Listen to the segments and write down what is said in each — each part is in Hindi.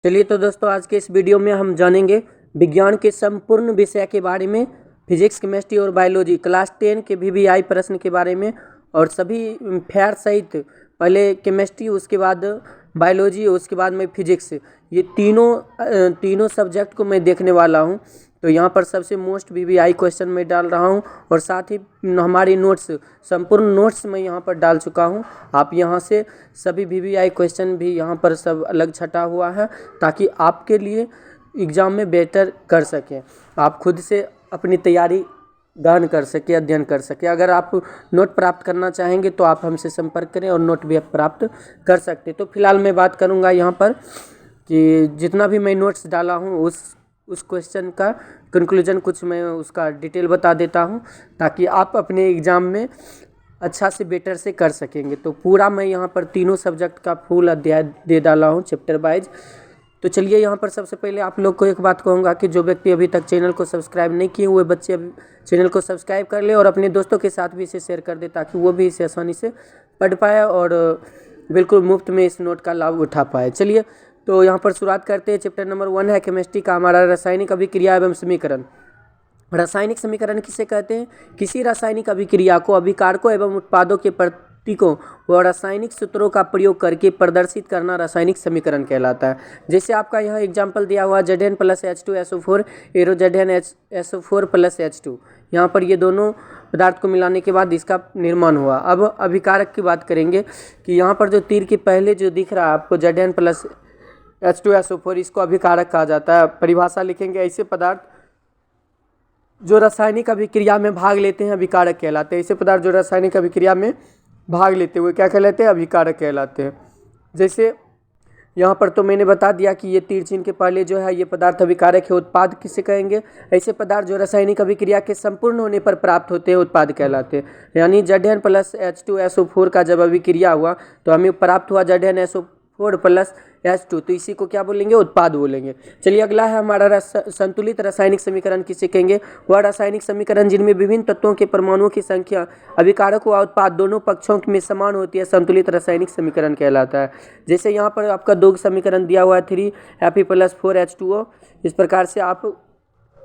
चलिए तो दोस्तों, आज के इस वीडियो में हम जानेंगे विज्ञान के संपूर्ण विषय के बारे में, फिजिक्स, केमिस्ट्री और बायोलॉजी क्लास 10 के VVI प्रश्न के बारे में और सभी फेयर सहित पहले केमिस्ट्री, उसके बाद बायोलॉजी, उसके बाद में फिजिक्स, ये तीनों सब्जेक्ट को मैं देखने वाला हूं। तो यहाँ पर सबसे मोस्ट VVI क्वेश्चन मैं डाल रहा हूं और साथ ही हमारी नोट्स, संपूर्ण नोट्स मैं यहाँ पर डाल चुका हूं। आप यहाँ से सभी VVI क्वेश्चन भी यहाँ पर सब अलग छटा हुआ है, ताकि आपके लिए एग्ज़ाम में बेटर कर सकें, आप खुद से अपनी तैयारी गहन कर सके, अध्ययन कर सके। अगर आप नोट प्राप्त करना चाहेंगे तो आप हमसे संपर्क करें और नोट भी आप प्राप्त कर सकते। तो फिलहाल मैं बात करूंगा यहाँ पर कि जितना भी मैं नोट्स डाला हूँ उस क्वेश्चन का कंक्लूजन कुछ मैं उसका डिटेल बता देता हूँ, ताकि आप अपने एग्ज़ाम में अच्छा से बेटर से कर सकेंगे। तो पूरा मैं यहाँ पर तीनों सब्जेक्ट का फुल अध्याय दे डाला हूँ, चैप्टर वाइज। तो चलिए, यहाँ पर सबसे पहले आप लोग को एक बात कहूँगा कि जो व्यक्ति अभी तक चैनल को सब्सक्राइब नहीं किए हुए बच्चे अभी चैनल को सब्सक्राइब कर ले और अपने दोस्तों के साथ भी इसे शेयर कर दे, ताकि वो भी इसे आसानी से पढ़ पाए और बिल्कुल मुफ्त में इस नोट का लाभ उठा पाए। चलिए तो यहाँ पर शुरुआत करते हैं। चैप्टर नंबर 1 है केमिस्ट्री का हमारा, रासायनिक अभिक्रिया एवं समीकरण। रासायनिक समीकरण किसे कहते हैं? किसी रासायनिक अभिक्रिया को अभिकारकों एवं उत्पादों के प्रतीकों व रासायनिक सूत्रों का प्रयोग करके प्रदर्शित करना रासायनिक समीकरण कहलाता है। जैसे आपका यहाँ एग्जाम्पल दिया हुआ Zn + H2SO4 arrow ZnSO4 + H2, यहाँ पर ये दोनों पदार्थ को मिलाने के बाद इसका निर्माण हुआ। अब अभिकारक की बात करेंगे कि यहाँ पर जो तीर के पहले जो दिख रहा है आपको Zn + H2SO4, इसको अभिकारक कहा जाता है। परिभाषा लिखेंगे, ऐसे पदार्थ जो रासायनिक अभिक्रिया में भाग लेते हैं अभिकारक कहलाते हैं। ऐसे पदार्थ जो रासायनिक अभिक्रिया में भाग लेते हुए क्या कहलाते हैं? अभिकारक कहलाते हैं। जैसे यहाँ पर तो मैंने बता दिया कि ये तीर चिन्ह के पहले जो है ये पदार्थ अभिकारक है। उत्पाद किसे कहेंगे? ऐसे पदार्थ जो रासायनिक अभिक्रिया के संपूर्ण होने पर प्राप्त होते हैं उत्पाद कहलाते हैं। यानी Zn + H2SO4 का जब अभिक्रिया हुआ तो हमें प्राप्त हुआ ZnSO4 + H2, तो इसी को क्या बोलेंगे? उत्पाद बोलेंगे। चलिए, अगला है हमारा संतुलित रासायनिक समीकरण किसे कहेंगे? वह रासायनिक समीकरण जिनमें विभिन्न तत्वों के परमाणुओं की संख्या अभिकारक व उत्पाद दोनों पक्षों में समान होती है, संतुलित रासायनिक समीकरण कहलाता है। जैसे यहाँ पर आपका दो समीकरण दिया हुआ है 3Fe + 4H2O। इस प्रकार से आप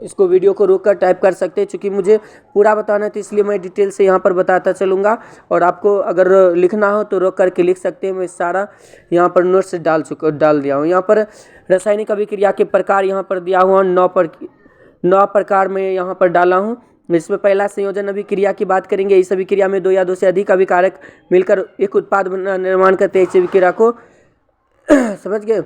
इसको वीडियो को रोककर टाइप कर सकते हैं। चूँकि मुझे पूरा बताना है तो इसलिए मैं डिटेल से यहाँ पर बताता चलूँगा, और आपको अगर लिखना हो तो रोक करके लिख सकते हैं। मैं सारा यहाँ पर नोट्स डाल दिया हूँ। यहाँ पर रासायनिक अभिक्रिया के प्रकार यहाँ पर दिया हुआ 9 प्रकार में यहाँ पर डाला हूँ। इसमें पहला संयोजन अभिक्रिया की बात करेंगे। इस अभिक्रिया में 2 या 2 से अधिक अभिकारक मिलकर एक उत्पाद निर्माण करते हैं। इस अभिक्रिया को समझ गए?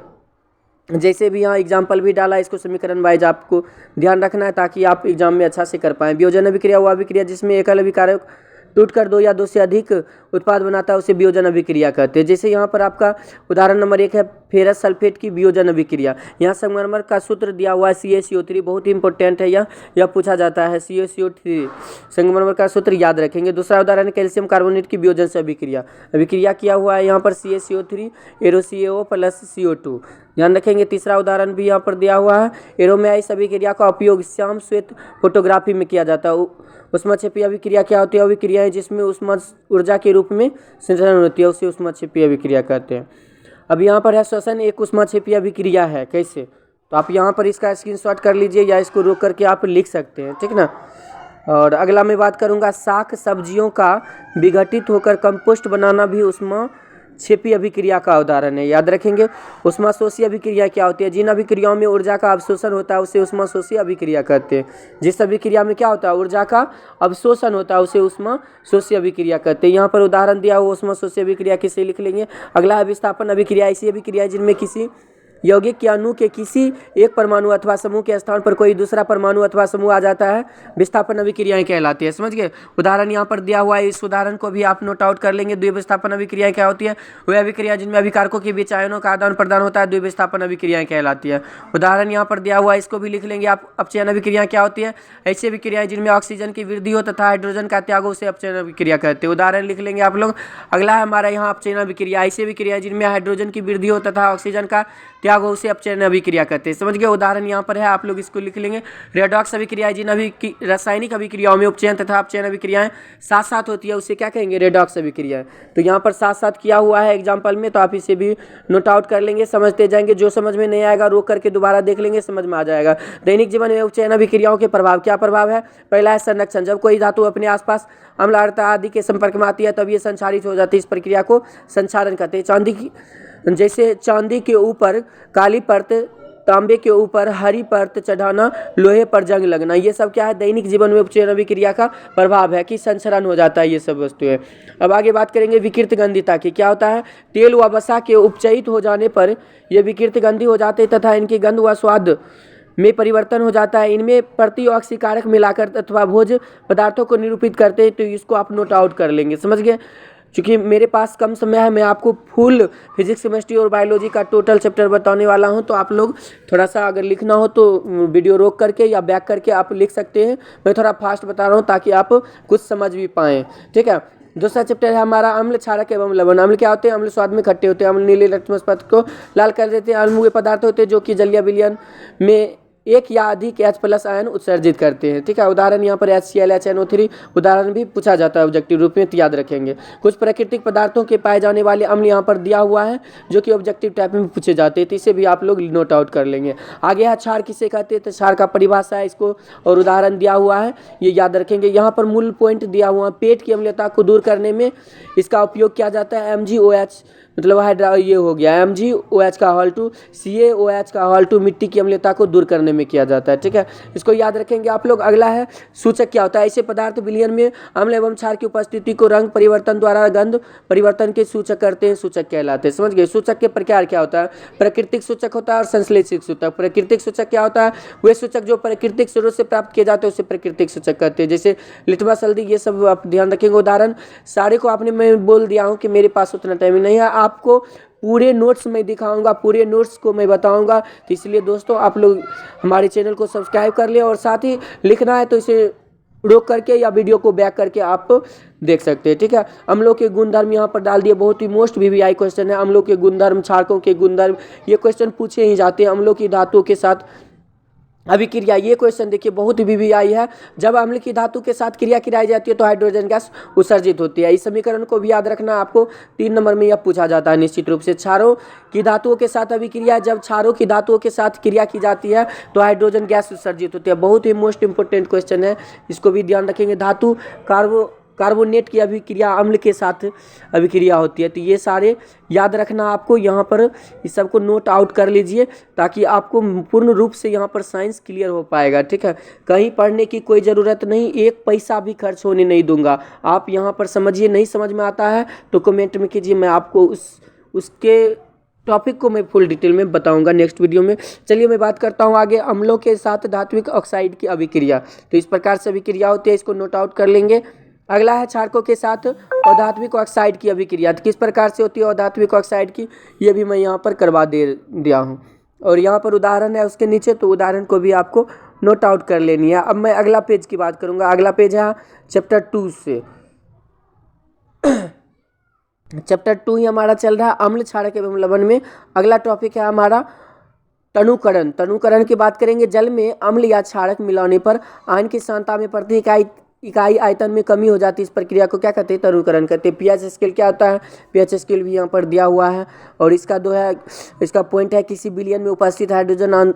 जैसे भी यहाँ एग्जाम्पल भी डाला, इसको समीकरण वाइज आपको ध्यान रखना है, ताकि आप एग्जाम में अच्छा से कर पाएँ। वियोजन अभिक्रिया वह अभिक्रिया जिसमें एकल अभिकारक टूटकर 2 या 2 से अधिक उत्पाद बनाता है, उसे वियोजन अभिक्रिया कहते हैं। जैसे यहाँ पर आपका उदाहरण नंबर 1 है फेरस सल्फेट की वियोजन अभिक्रिया। यहाँ संगमरमर का सूत्र दिया हुआ है CaCO3, बहुत ही इंपॉर्टेंट है यह पूछा जाता है। CaCO3 संगमरमर का सूत्र याद रखेंगे। दूसरा उदाहरण है कैल्शियम कार्बोनेट की वियोजन से अभिक्रिया किया हुआ है यहाँ पर CaCO3 एरो CaO + CO2, ध्यान रखेंगे। तीसरा उदाहरण भी यहाँ पर दिया हुआ है एरोमेइस अभिक्रिया का उपयोग श्याम श्वेत फोटोग्राफी में किया जाता है। ऊष्माक्षेपी अभिक्रिया क्या होती है? अभिक्रियाएं जिसमें ऊष्मा ऊर्जा के रूप में संचरण होती है, उसे ऊष्माक्षेपी अभिक्रिया कहते हैं। अब यहाँ पर है श्वसन एक ऊष्माक्षेपी अभिक्रिया है। कैसे? तो आप यहाँ पर इसका स्क्रीनशॉट कर लीजिए या इसको रोक करके आप लिख सकते हैं, ठीक ना। और अगला मैं बात करूँगा शाक सब्जियों का विघटित होकर कंपोस्ट बनाना भी ऊष्माक्षेपी अभिक्रिया का उदाहरण है, याद रखेंगे। ऊष्माशोषी अभिक्रिया क्या होती है? जिन अभिक्रियाओं में ऊर्जा का अवशोषण होता है उसे ऊष्माशोषी अभिक्रिया कहते हैं। जिस अभिक्रिया में क्या होता है? ऊर्जा का अवशोषण होता है, उसे ऊष्माशोषी अभिक्रिया कहते हैं। यहाँ पर उदाहरण दिया हुआ ऊष्माशोषी अभिक्रिया किसे लिख लेंगे? अगला है विस्थापन अभिक्रिया। ऐसी अभिक्रिया जिनमें किसी यौगिक के अणु के किसी एक परमाणु अथवा समूह के स्थान पर कोई दूसरा परमाणु अथवा समूह आ जाता है, विस्थापन अभिक्रियाएं कहलाती है। समझ गए? उदाहरण यहाँ पर दिया हुआ है, इस उदाहरण को भी आप नोट आउट कर लेंगे। द्विविस्थापन अभिक्रियाएं क्या होती है? वह अभिक्रिया जिनमें अभिकारकों के बीच आयनों का आदान प्रदान होता है, द्विविस्थापन अभिक्रियाएं कहलाती है। उदाहरण यहाँ पर दिया हुआ है, इसको भी लिख लेंगे आप। अपचयन अभिक्रिया क्या होती है? ऐसी अभिक्रियाएं जिनमें ऑक्सीजन की वृद्धि हो तथा हाइड्रोजन का त्याग हो, उसे अपचयन अभिक्रिया कहते हैं। उदाहरण लिख लेंगे आप लोग। अगला है हमारा यहाँ अपचयन अभिक्रिया। ऐसी अभिक्रिया जिनमें हाइड्रोजन की वृद्धि हो तथा ऑक्सीजन का त्याग क्या होगा, उसे अपचयन अभिक्रिया कहते हैं। समझ गए। उदाहरण यहाँ पर है, आप लोग इसको लिख लेंगे। रेडॉक्स अभिक्रिया जिन रासायनिक अभिक्रियाओं में उपचयन तथा अपचयन अभिक्रियाएं साथ साथ होती है उसे क्या कहेंगे, रेडॉक्स अभिक्रिया। तो यहाँ पर साथ साथ किया हुआ है एग्जाम्पल में, तो आप इसे भी नोट आउट कर लेंगे, समझते जाएंगे। जो समझ में नहीं आएगा रोक करके दोबारा देख लेंगे, समझ में आ जाएगा। दैनिक जीवन में उपचयन अभिक्रियाओं के प्रभाव, क्या प्रभाव है। पहला है संरक्षण। जब कोई धातु अपने आसपास अम्लता आदि के संपर्क में आती है तब ये संक्षारित हो जाती है, इस प्रक्रिया को संक्षारण कहते हैं। जैसे चांदी के ऊपर काली परत, तांबे के ऊपर हरी परत चढ़ाना, लोहे पर जंग लगना, ये सब क्या है, दैनिक जीवन में उपचयन अभिक्रिया का प्रभाव है कि संचरण हो जाता है ये सब वस्तुएं। अब आगे बात करेंगे विकृत गंधिता की। क्या होता है, तेल व वसा के उपचयित हो जाने पर ये विकृत गंधी हो जाते तथा इनकी गंध व स्वाद में परिवर्तन हो जाता है। इनमें प्रतिऑक्सीकारक मिलाकर अथवा भोज्य पदार्थों को निरूपित करते हैं, तो इसको आप नोट आउट कर लेंगे। समझ गए। चूँकि मेरे पास कम समय है, मैं आपको फुल फिजिक्स केमिस्ट्री और बायोलॉजी का टोटल चैप्टर बताने वाला हूं, तो आप लोग थोड़ा सा अगर लिखना हो तो वीडियो रोक करके या बैक करके आप लिख सकते हैं। मैं थोड़ा फास्ट बता रहा हूं ताकि आप कुछ समझ भी पाएँ। ठीक है। दूसरा चैप्टर है हमारा अम्ल, क्षारक एवं लवण। अम्ल क्या होते हैं, अम्ल स्वाद में खट्टे होते हैं। अम्ल नीले लटमस पदार्थ को लाल कर देते हैं। अम्ल वे पदार्थ होते हैं जो कि जलीय विलयन में एक या अधिक H+ आयन उत्सर्जित करते हैं। ठीक है। उदाहरण यहाँ पर HCl, HNO3 उदाहरण भी पूछा जाता है ऑब्जेक्टिव रूप में, तो याद रखेंगे। कुछ प्राकृतिक पदार्थों के पाए जाने वाले अम्ल यहाँ पर दिया हुआ है जो कि ऑब्जेक्टिव टाइप में पूछे जाते हैं, तो इसे भी आप लोग नोट आउट कर लेंगे। आगे है क्षार किसे कहते हैं, तो क्षार का परिभाषा है इसको और उदाहरण दिया हुआ है, ये याद रखेंगे। यहाँ पर मूल पॉइंट दिया हुआ है, पेट की अम्लता को दूर करने में इसका उपयोग किया जाता है। MgOH मतलब ये हो गया MgOH का हॉल2, CaOH का हॉल2 मिट्टी की अम्लता को दूर करने में किया जाता है। ठीक है, इसको याद रखेंगे आप लोग। अगला है सूचक क्या होता है। ऐसे पदार्थ विलयन में अम्ल एवं क्षार की उपस्थिति को रंग परिवर्तन द्वारा गंध परिवर्तन के सूचक करते हैं, सूचक कहलाते हैं। समझ गए। सूचक के प्रकार क्या होता है, प्राकृतिक सूचक होता है और संश्लेषित सूचक। प्राकृतिक सूचक क्या होता है, वे सूचक जो प्राकृतिक स्रोत से प्राप्त किए जाते हैं उसे प्राकृतिक सूचक कहते हैं। जैसे लिटमस, हल्दी, ये सब आप ध्यान रखेंगे। उदाहरण सारे को आपने मैं बोल दिया हूँ कि मेरे पास उतना टाइम नहीं है, आपको पूरे नोट्स में दिखाऊंगा, पूरे नोट्स को मैं बताऊंगा। तो इसलिए दोस्तों आप लोग हमारे चैनल को सब्सक्राइब कर लें और साथ ही लिखना है तो इसे रोक करके या वीडियो को बैक करके आप देख सकते हैं। ठीक है। अम्लों के गुणधर्म यहाँ पर डाल दिए, बहुत ही मोस्ट VVI क्वेश्चन है। अम्लों के गुणधर्म, क्षारकों के गुणधर्म, ये क्वेश्चन पूछे ही जाते हैं। अम्लों की धातुओं के साथ अभिक्रिया, ये क्वेश्चन देखिए बहुत ही VVI है। जब अम्ल की धातु के साथ क्रिया कराई जाती है तो हाइड्रोजन गैस उत्सर्जित होती है। इस समीकरण को भी याद रखना, आपको 3 नंबर में यह पूछा जाता है निश्चित रूप से। क्षारों की धातुओं के साथ अभिक्रिया, जब क्षारों की धातुओं के साथ क्रिया की जाती है तो हाइड्रोजन गैस उत्सर्जित होती है। बहुत ही मोस्ट इंपोर्टेंट क्वेश्चन है, इसको भी ध्यान रखेंगे। धातु कार्बोनेट की अभिक्रिया अम्ल के साथ अभिक्रिया होती है, तो ये सारे याद रखना आपको। यहाँ पर इस सबको नोट आउट कर लीजिए ताकि आपको पूर्ण रूप से यहाँ पर साइंस क्लियर हो पाएगा। ठीक है। कहीं पढ़ने की कोई ज़रूरत नहीं, 1 पैसा भी खर्च होने नहीं दूंगा। आप यहाँ पर समझिए, नहीं समझ में आता है तो कमेंट में कीजिए, मैं आपको उसके टॉपिक को मैं फुल डिटेल में बताऊंगा नेक्स्ट वीडियो में। चलिए मैं बात करता हूँ आगे, अम्लों के साथ धात्विक ऑक्साइड की अभिक्रिया। तो इस प्रकार से अभिक्रिया होती है, इसको नोट आउट कर लेंगे। अगला है क्षारकों के साथ अधात्विक ऑक्साइड की अभिक्रिया। तो किस प्रकार से होती है अधात्विक ऑक्साइड की, ये भी मैं यहाँ पर करवा दिया हूँ और यहाँ पर उदाहरण है उसके नीचे, तो उदाहरण को भी आपको नोट आउट कर लेनी है। अब मैं अगला पेज की बात करूँगा। अगला पेज है चैप्टर 2 से चैप्टर 2 ही हमारा चल रहा है अम्ल, क्षारक एवं लवण में। अगला टॉपिक है हमारा तनुकरण। तनुकरण की बात करेंगे। जल में अम्ल या क्षारक मिलाने पर आयन की सांद्रता में प्रति इकाई आयतन में कमी हो जाती है, इस प्रक्रिया को क्या कहते हैं, तनुकरण कहते हैं। pH स्केल क्या होता है, pH स्केल भी यहाँ पर दिया हुआ है और इसका इसका पॉइंट है किसी विलयन में उपस्थित हाइड्रोजन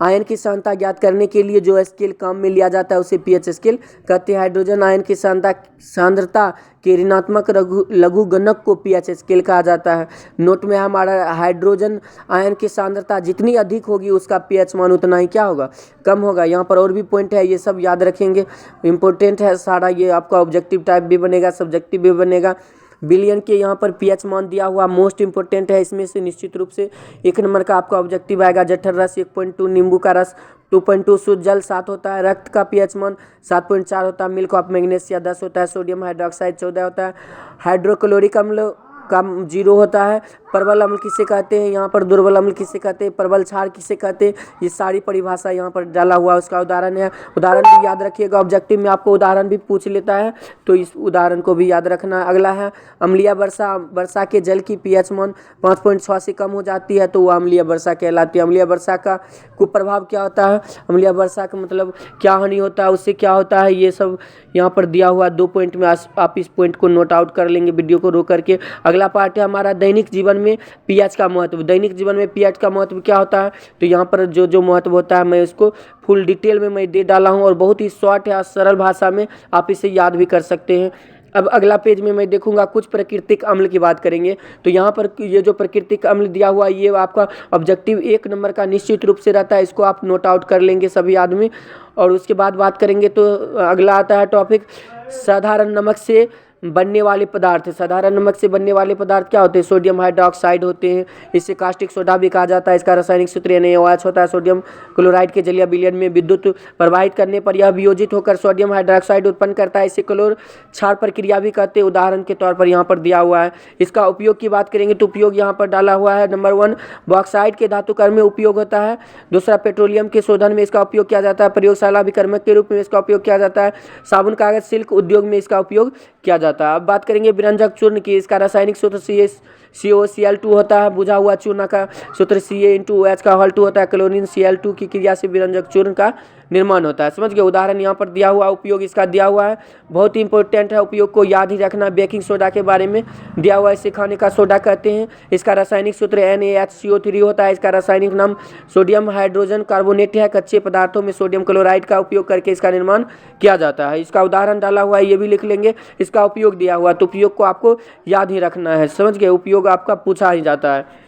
आयन की सांद्रता ज्ञात करने के लिए जो स्केल काम में लिया जाता है उसे pH स्केल कहते हैं। हाइड्रोजन आयन की सांद्रता के ऋणात्मक लघुगणक को pH स्केल कहा जाता है। नोट में हमारा हाइड्रोजन आयन की सांद्रता जितनी अधिक होगी उसका pH मान उतना ही क्या होगा, कम होगा। यहाँ पर और भी पॉइंट है, ये सब याद रखेंगे, इंपॉर्टेंट है सारा। ये आपका ऑब्जेक्टिव टाइप भी बनेगा, सब्जेक्टिव भी बनेगा। विलयन के यहाँ पर pH मान दिया हुआ मोस्ट इंपोर्टेंट है, इसमें से निश्चित रूप से 1 नंबर का आपका ऑब्जेक्टिव आएगा। जठर रस 1.2, नींबू का रस 2.2, शुद्ध जल 7 होता है, रक्त का pH मान 7.4 होता है, मिल्क ऑफ मैग्नीशिया 10 होता है, सोडियम हाइड्रोक्साइड 14 होता है, हाइड्रोक्लोरिक अम्ल का 0 होता है, प्रबल अम्ल किसे कहते हैं, यहाँ पर दुर्बल अम्ल किसे कहते हैं, प्रबल क्षार किसे कहते हैं, ये सारी परिभाषा यहाँ पर डाला हुआ है। उसका उदाहरण है, उदाहरण भी याद रखिएगा, ऑब्जेक्टिव में आपको उदाहरण भी पूछ लेता है तो इस उदाहरण को भी याद रखना। अगला है अम्लीय वर्षा, वर्षा के जल की pH मान 5.6 से कम हो जाती है तो वह अम्लीय वर्षा कहलाती है। अम्लीय वर्षा का कुप्रभाव क्या होता है, अम्लीय वर्षा का मतलब क्या हानि होता है, उससे क्या होता है, ये सब यहाँ पर दिया हुआ 2 पॉइंट में आप इस पॉइंट को नोट आउट कर लेंगे वीडियो को रोक करके। अगला पार्ट है हमारा दैनिक जीवन में pH का महत्व। दैनिक जीवन में pH का महत्व क्या होता है, तो यहाँ पर जो जो महत्व होता है मैं इसको फुल डिटेल में मैं दे डाला हूँ और बहुत ही शॉर्ट है, सरल भाषा में आप इसे याद भी कर सकते हैं। अब अगला पेज में मैं देखूंगा कुछ प्राकृतिक अम्ल की बात करेंगे। तो यहाँ पर ये जो प्राकृतिक अम्ल दिया हुआ है ये आपका ऑब्जेक्टिव 1 नंबर का निश्चित रूप से रहता है, इसको आप नोट आउट कर लेंगे सभी आदमी। और उसके बाद बात करेंगे तो अगला आता है टॉपिक साधारण नमक से बनने वाले पदार्थ। साधारण नमक से बनने वाले पदार्थ क्या होते हैं, सोडियम हाइड्रोक्साइड होते हैं, इसे कास्टिक सोडा भी कहा जाता है। इसका रासायनिक सूत्र NaOH होता है। सोडियम क्लोराइड के जलीय विलयन में विद्युत प्रवाहित करने पर यह वियोजित होकर सोडियम हाइड्रोक्साइड उत्पन्न करता है, इसे क्लोर क्षार प्रक्रिया भी कहते हैं। उदाहरण के तौर पर यहाँ पर दिया हुआ है। इसका उपयोग की बात करेंगे तो उपयोग यहाँ पर डाला हुआ है। नंबर 1 बॉक्साइड के धातुकर्म में उपयोग होता है। दूसरा पेट्रोलियम के शोधन में इसका उपयोग किया जाता है। प्रयोगशाला अभिकर्मक के रूप में इसका उपयोग किया जाता है। साबुन कागज सिल्क उद्योग में इसका उपयोग किया जाता है। अब बात करेंगे विरंजक चूर्ण की। इसका रासायनिक सूत्र CaCO2 होता है। बुझा हुआ चूर्ण का सूत्र Ca का हल 2 होता है। क्लोरीन Cl2 की क्रिया से विरंजक चूर्ण का निर्माण होता है। समझ गए। उदाहरण यहाँ पर दिया हुआ, उपयोग इसका दिया हुआ है, बहुत ही इंपॉर्टेंट है, उपयोग को याद ही रखना। बेकिंग सोडा के बारे में दिया हुआ है, इसे खाने का सोडा कहते हैं। इसका रासायनिक सूत्र NaHCO3 होता है। इसका रासायनिक नाम सोडियम हाइड्रोजन कार्बोनेट है। कच्चे पदार्थों में सोडियम क्लोराइड का उपयोग करके इसका निर्माण किया जाता है। इसका उदाहरण डाला हुआ है, ये भी लिख लेंगे। इसका उपयोग दिया हुआ, तो उपयोग को आपको याद ही रखना है। समझ गए। उपयोग आपका पूछा ही जाता है।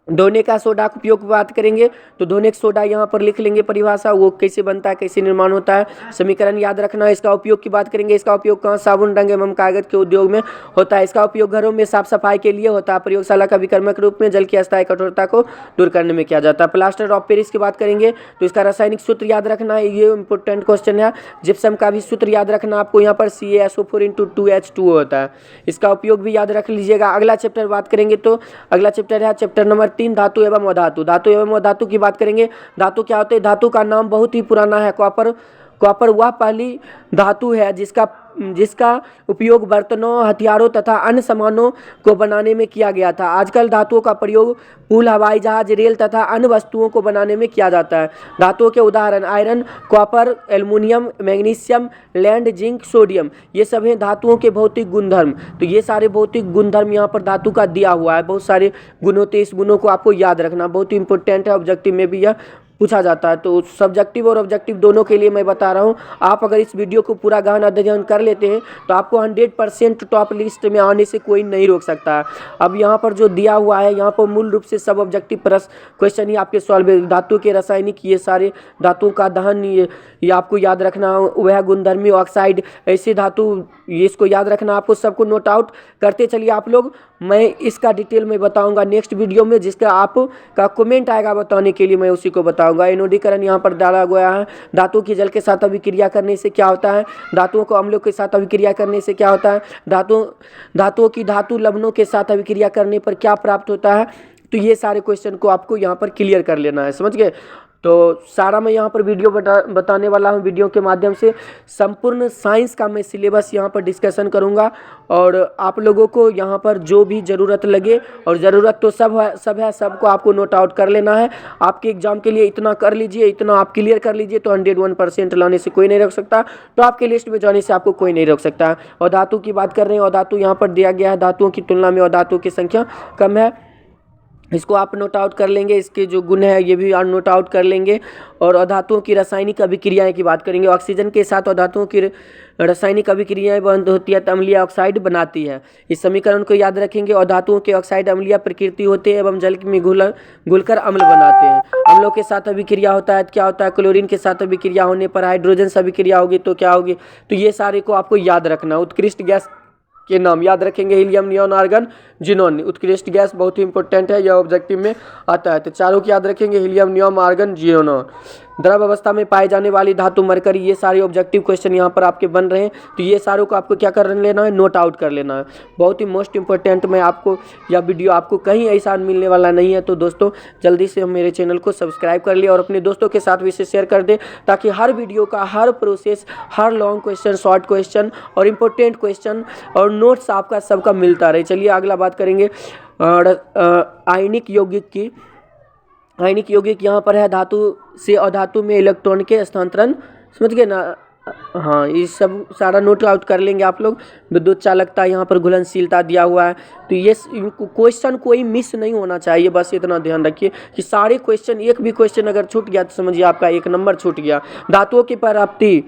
धोने का सोडा का उपयोग की बात करेंगे तो धोने का सोडा यहाँ पर लिख लेंगे परिभाषा, वो कैसे बनता है, कैसे निर्माण होता है, समीकरण याद रखना है। इसका उपयोग की बात करेंगे, इसका उपयोग कहाँ, साबुन रंग एवं कागज के उद्योग में होता है। इसका उपयोग घरों में साफ सफाई के लिए होता है। प्रयोगशाला का विकर्मक रूप में जल की अस्थायी कठोरता को दूर करने में किया जाता है। प्लास्टर ऑफ पेरिस की बात करेंगे तो इसका रासायनिक सूत्र याद रखना है, ये इंपॉर्टेंट क्वेश्चन है। जिप्सम का भी सूत्र याद रखना आपको, यहाँ पर CaSO4 × 2H2 होता है। इसका उपयोग भी याद रख लीजिएगा। अगला चैप्टर बात करेंगे तो अगला चैप्टर है चैप्टर नंबर 3 धातु एवं अधातु। धातु एवं अधातु की बात करेंगे। धातु क्या होते हैं, धातु का नाम बहुत ही पुराना है, कॉपर। कॉपर वह पहली धातु है जिसका उपयोग बर्तनों, हथियारों तथा अन्य सामानों को बनाने में किया गया था। आजकल धातुओं का प्रयोग पुल, हवाई जहाज, रेल तथा अन्य वस्तुओं को बनाने में किया जाता है। धातुओं के उदाहरण iron, copper, aluminium, magnesium, land, zinc, sodium, ये सब हैं धातुओं के भौतिक गुणधर्म। तो ये सारे भौतिक गुणधर्म यहाँ पर धातु का दिया हुआ है। बहुत सारे गुण होते हैं, इस गुणों को आपको याद रखना, बहुत ही इंपॉर्टेंट है। ऑब्जेक्टिव में भी यह पूछा जाता है। तो सब्जेक्टिव और ऑब्जेक्टिव दोनों के लिए मैं बता रहा हूँ। आप अगर इस वीडियो को पूरा गहन अध्ययन कर लेते हैं तो आपको 100% टॉप लिस्ट में आने से कोई नहीं रोक सकता है। अब यहाँ पर जो दिया हुआ है, यहाँ पर मूल रूप से सब ऑब्जेक्टिव क्वेश्चन ही आपके सॉल्व है। धातु के रासायनिक, ये सारे धातुओं का दहन, ये आपको याद रखना। वह गुणधर्मी ऑक्साइड, ऐसे धातु, ये इसको याद रखना। आपको सबको नोट आउट करते चलिए आप लोग। मैं इसका डिटेल में बताऊंगा नेक्स्ट वीडियो में, जिसका आपका कमेंट आएगा बताने के लिए, मैं उसी को बताऊंगा। एनोडीकरण यहाँ पर डाला गया है। धातु की जल के साथ अभिक्रिया करने से क्या होता है, धातुओं को अम्लों के साथ अभिक्रिया करने से क्या होता है, धातुओं की धातु लवणों के साथ अभिक्रिया करने पर क्या प्राप्त होता है। तो ये सारे क्वेश्चन को आपको यहाँ पर क्लियर कर लेना है। समझ गए। तो सारा मैं यहाँ पर वीडियो बताने वाला हूँ। वीडियो के माध्यम से संपूर्ण साइंस का मैं सिलेबस यहाँ पर डिस्कशन करूँगा और आप लोगों को यहाँ पर जो भी ज़रूरत लगे, और ज़रूरत तो सब है, सबको आपको नोट आउट कर लेना है। आपके एग्जाम के लिए इतना कर लीजिए, इतना आप क्लियर कर लीजिए तो 101% लाने से कोई नहीं रोक सकता। तो आपके लिस्ट में जाने से आपको कोई नहीं रोक सकता। और धातु की बात कर रहे हैं, और धातु यहाँ पर दिया गया है, धातुओं की तुलना में और धातुओं की संख्या कम है, इसको आप नोट आउट कर लेंगे। इसके जो गुण है ये भी आप नोट आउट कर लेंगे। और अधातुओं की रासायनिक अभिक्रियाएं की बात करेंगे। ऑक्सीजन के साथ अधातुओं की रासायनिक अभिक्रियाएं बंद होती है तो अम्लीय ऑक्साइड बनाती है। इस समीकरण को याद रखेंगे। और धातुओं के ऑक्साइड अम्लीय प्रकृति होते हैं एवं जल में घुलकर अम्ल बनाते हैं। अम्लों के साथ अभिक्रिया होता है तो क्या होता है, क्लोरीन के साथ अभिक्रिया होने पर हाइड्रोजन से अभिक्रिया होगी तो क्या होगी। तो ये सारे को आपको याद रखना। उत्कृष्ट गैस के नाम याद रखेंगे, हीलियम, नियॉन, आर्गन, जिनोन। उत्कृष्ट गैस बहुत ही इंपॉर्टेंट है, यह ऑब्जेक्टिव में आता है। तो चारों की याद रखेंगे, हीलियम, नियॉन, आर्गन, जिनोन। द्रव अवस्था में पाए जाने वाली धातु मरकरी, ये सारे ऑब्जेक्टिव क्वेश्चन यहाँ पर आपके बन रहे हैं। तो ये सारों को आपको क्या कर लेना है, नोट आउट कर लेना है। बहुत ही मोस्ट इंपॉर्टेंट मैं आपको यह वीडियो आपको कहीं ऐसा मिलने वाला नहीं है। तो दोस्तों जल्दी से मेरे चैनल को सब्सक्राइब कर लिए और अपने दोस्तों के साथ भी इसे शेयर कर दें, ताकि हर वीडियो का हर प्रोसेस, हर लॉन्ग क्वेश्चन, शॉर्ट क्वेश्चन और इम्पोर्टेंट क्वेश्चन और नोट्स आपका सबका मिलता रहे। चलिए अगला बात करेंगे आयनिक यौगिक की। आयनिक यौगिक यहाँ पर है धातु से अधातु में इलेक्ट्रॉन के स्थानांतरण, समझ गए ना। हाँ, ये सब सारा नोट आउट कर लेंगे आप लोग। विद्युत चालकता यहाँ पर घुलनशीलता दिया हुआ है। तो ये क्वेश्चन कोई मिस नहीं होना चाहिए, बस इतना ध्यान रखिए कि सारे क्वेश्चन, एक भी क्वेश्चन अगर छूट गया तो समझिए आपका 1 नंबर छूट गया। धातुओं की प्राप्ति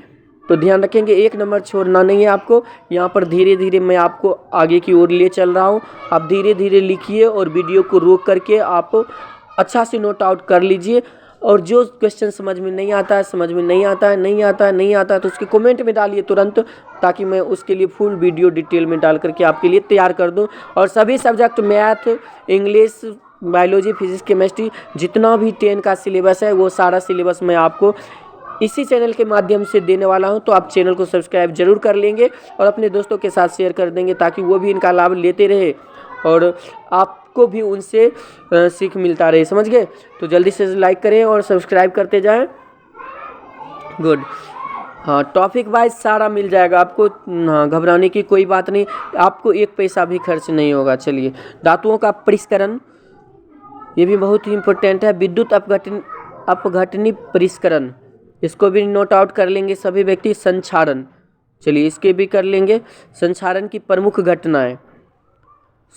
तो ध्यान रखेंगे, 1 नंबर छोड़ना नहीं है आपको। यहाँ पर धीरे धीरे मैं आपको आगे की ओर ले चल रहा हूँ, आप धीरे धीरे लिखिए और वीडियो को रोक करके आप अच्छा से नोट आउट कर लीजिए। और जो क्वेश्चन समझ में नहीं आता है, समझ में नहीं आता है तो उसके कमेंट में डालिए तुरंत, ताकि मैं उसके लिए फुल वीडियो डिटेल में डाल करके आपके लिए तैयार कर दूं। और सभी subject math, English, biology, physics, chemistry, जितना भी 10 का सिलेबस है वो सारा सिलेबस मैं आपको इसी चैनल के माध्यम से देने वाला हूं। तो आप चैनल को सब्सक्राइब जरूर कर लेंगे और अपने दोस्तों के साथ शेयर कर देंगे, ताकि वो भी इनका लाभ लेते रहे और आपको भी उनसे सीख मिलता रहे, समझ गए। तो जल्दी से लाइक करें और सब्सक्राइब करते जाएं। गुड। हाँ, टॉपिक वाइज सारा मिल जाएगा आपको। हाँ, घबराने की कोई बात नहीं, आपको 1 पैसा भी खर्च नहीं होगा। चलिए, धातुओं का परिष्करण, ये भी बहुत ही इम्पोर्टेंट है। विद्युत अपघटनी परिष्करण, इसको भी नोट आउट कर लेंगे सभी व्यक्ति। संक्षारण, चलिए इसके भी कर लेंगे। संक्षारण की प्रमुख घटनाएं,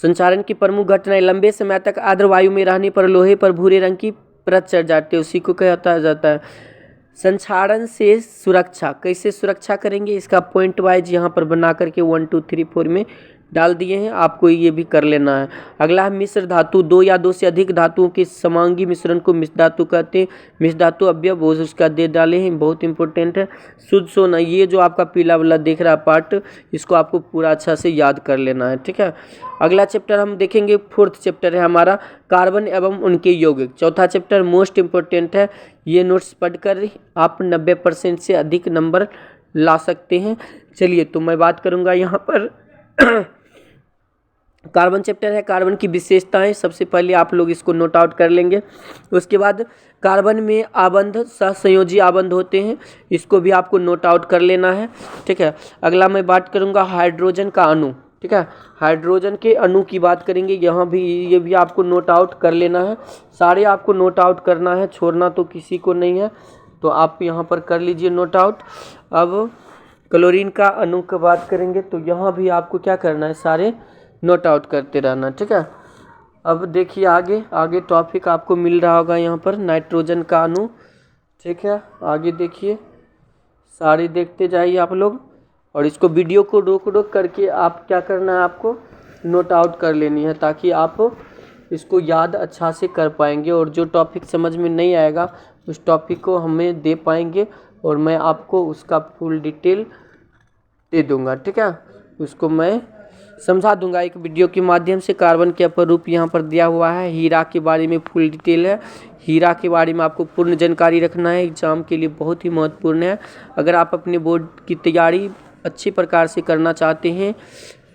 संक्षारण की प्रमुख घटनाएं, लंबे समय तक आर्द्र वायु में रहने पर लोहे पर भूरे रंग की परत चढ़ जाती है, उसी को कहता जाता है संक्षारण से सुरक्षा। कैसे सुरक्षा करेंगे, इसका पॉइंट वाइज यहाँ पर बना करके 1 2 3 4 में डाल दिए हैं, आपको ये भी कर लेना है। अगला है मिश्र धातु, 2 या 2 से अधिक धातुओं के समांगी मिश्रण को मिश्र धातु कहते हैं। मिश्र धातु अवयव वो उसका दे डाले हैं, बहुत इंपॉर्टेंट है। शुद्ध सोना, ये जो आपका पीला वाला दिख रहा पार्ट, इसको आपको पूरा अच्छा से याद कर लेना है, ठीक है। अगला चैप्टर हम देखेंगे, 4th चैप्टर है हमारा, कार्बन एवं उनके यौगिक। 4था चैप्टर मोस्ट इंपॉर्टेंट है, ये नोट्स पढ़कर आप 90% से अधिक नंबर ला सकते हैं। चलिए, तो मैं बात करूँगा यहाँ पर कार्बन चैप्टर है, कार्बन की विशेषताएं। सबसे पहले आप लोग इसको नोट आउट कर लेंगे। उसके बाद कार्बन में आबंध, सहसंयोजी आबंध होते हैं, इसको भी आपको नोट आउट कर लेना है, ठीक है। अगला मैं बात करूंगा हाइड्रोजन का अणु, ठीक है। हाइड्रोजन के अणु की बात करेंगे, यहाँ भी ये भी आपको नोट आउट कर लेना है। सारे आपको नोट आउट करना है, छोड़ना तो किसी को नहीं है। तो आप यहाँ पर कर लीजिए नोट आउट। अब क्लोरीन का अणु की बात करेंगे, तो यहाँ भी आपको क्या करना है, सारे नोट आउट करते रहना, ठीक है। अब देखिए आगे टॉपिक आपको मिल रहा होगा यहाँ पर, नाइट्रोजन का अणु, ठीक है। आगे देखिए, सारे देखते जाइए आप लोग, और इसको वीडियो को रोक करके आप क्या करना है, आपको नोट आउट कर लेनी है, ताकि आप इसको याद अच्छा से कर पाएंगे। और जो टॉपिक समझ में नहीं आएगा उस टॉपिक को हमें दे पाएंगे और मैं आपको उसका फुल डिटेल दे दूंगा, ठीक है। उसको मैं समझा दूंगा एक वीडियो के माध्यम से। कार्बन के अपर रूप यहाँ पर दिया हुआ है, हीरा के बारे में फुल डिटेल है। हीरा के बारे में आपको पूर्ण जानकारी रखना है, एग्जाम के लिए बहुत ही महत्वपूर्ण है। अगर आप अपने बोर्ड की तैयारी अच्छी प्रकार से करना चाहते हैं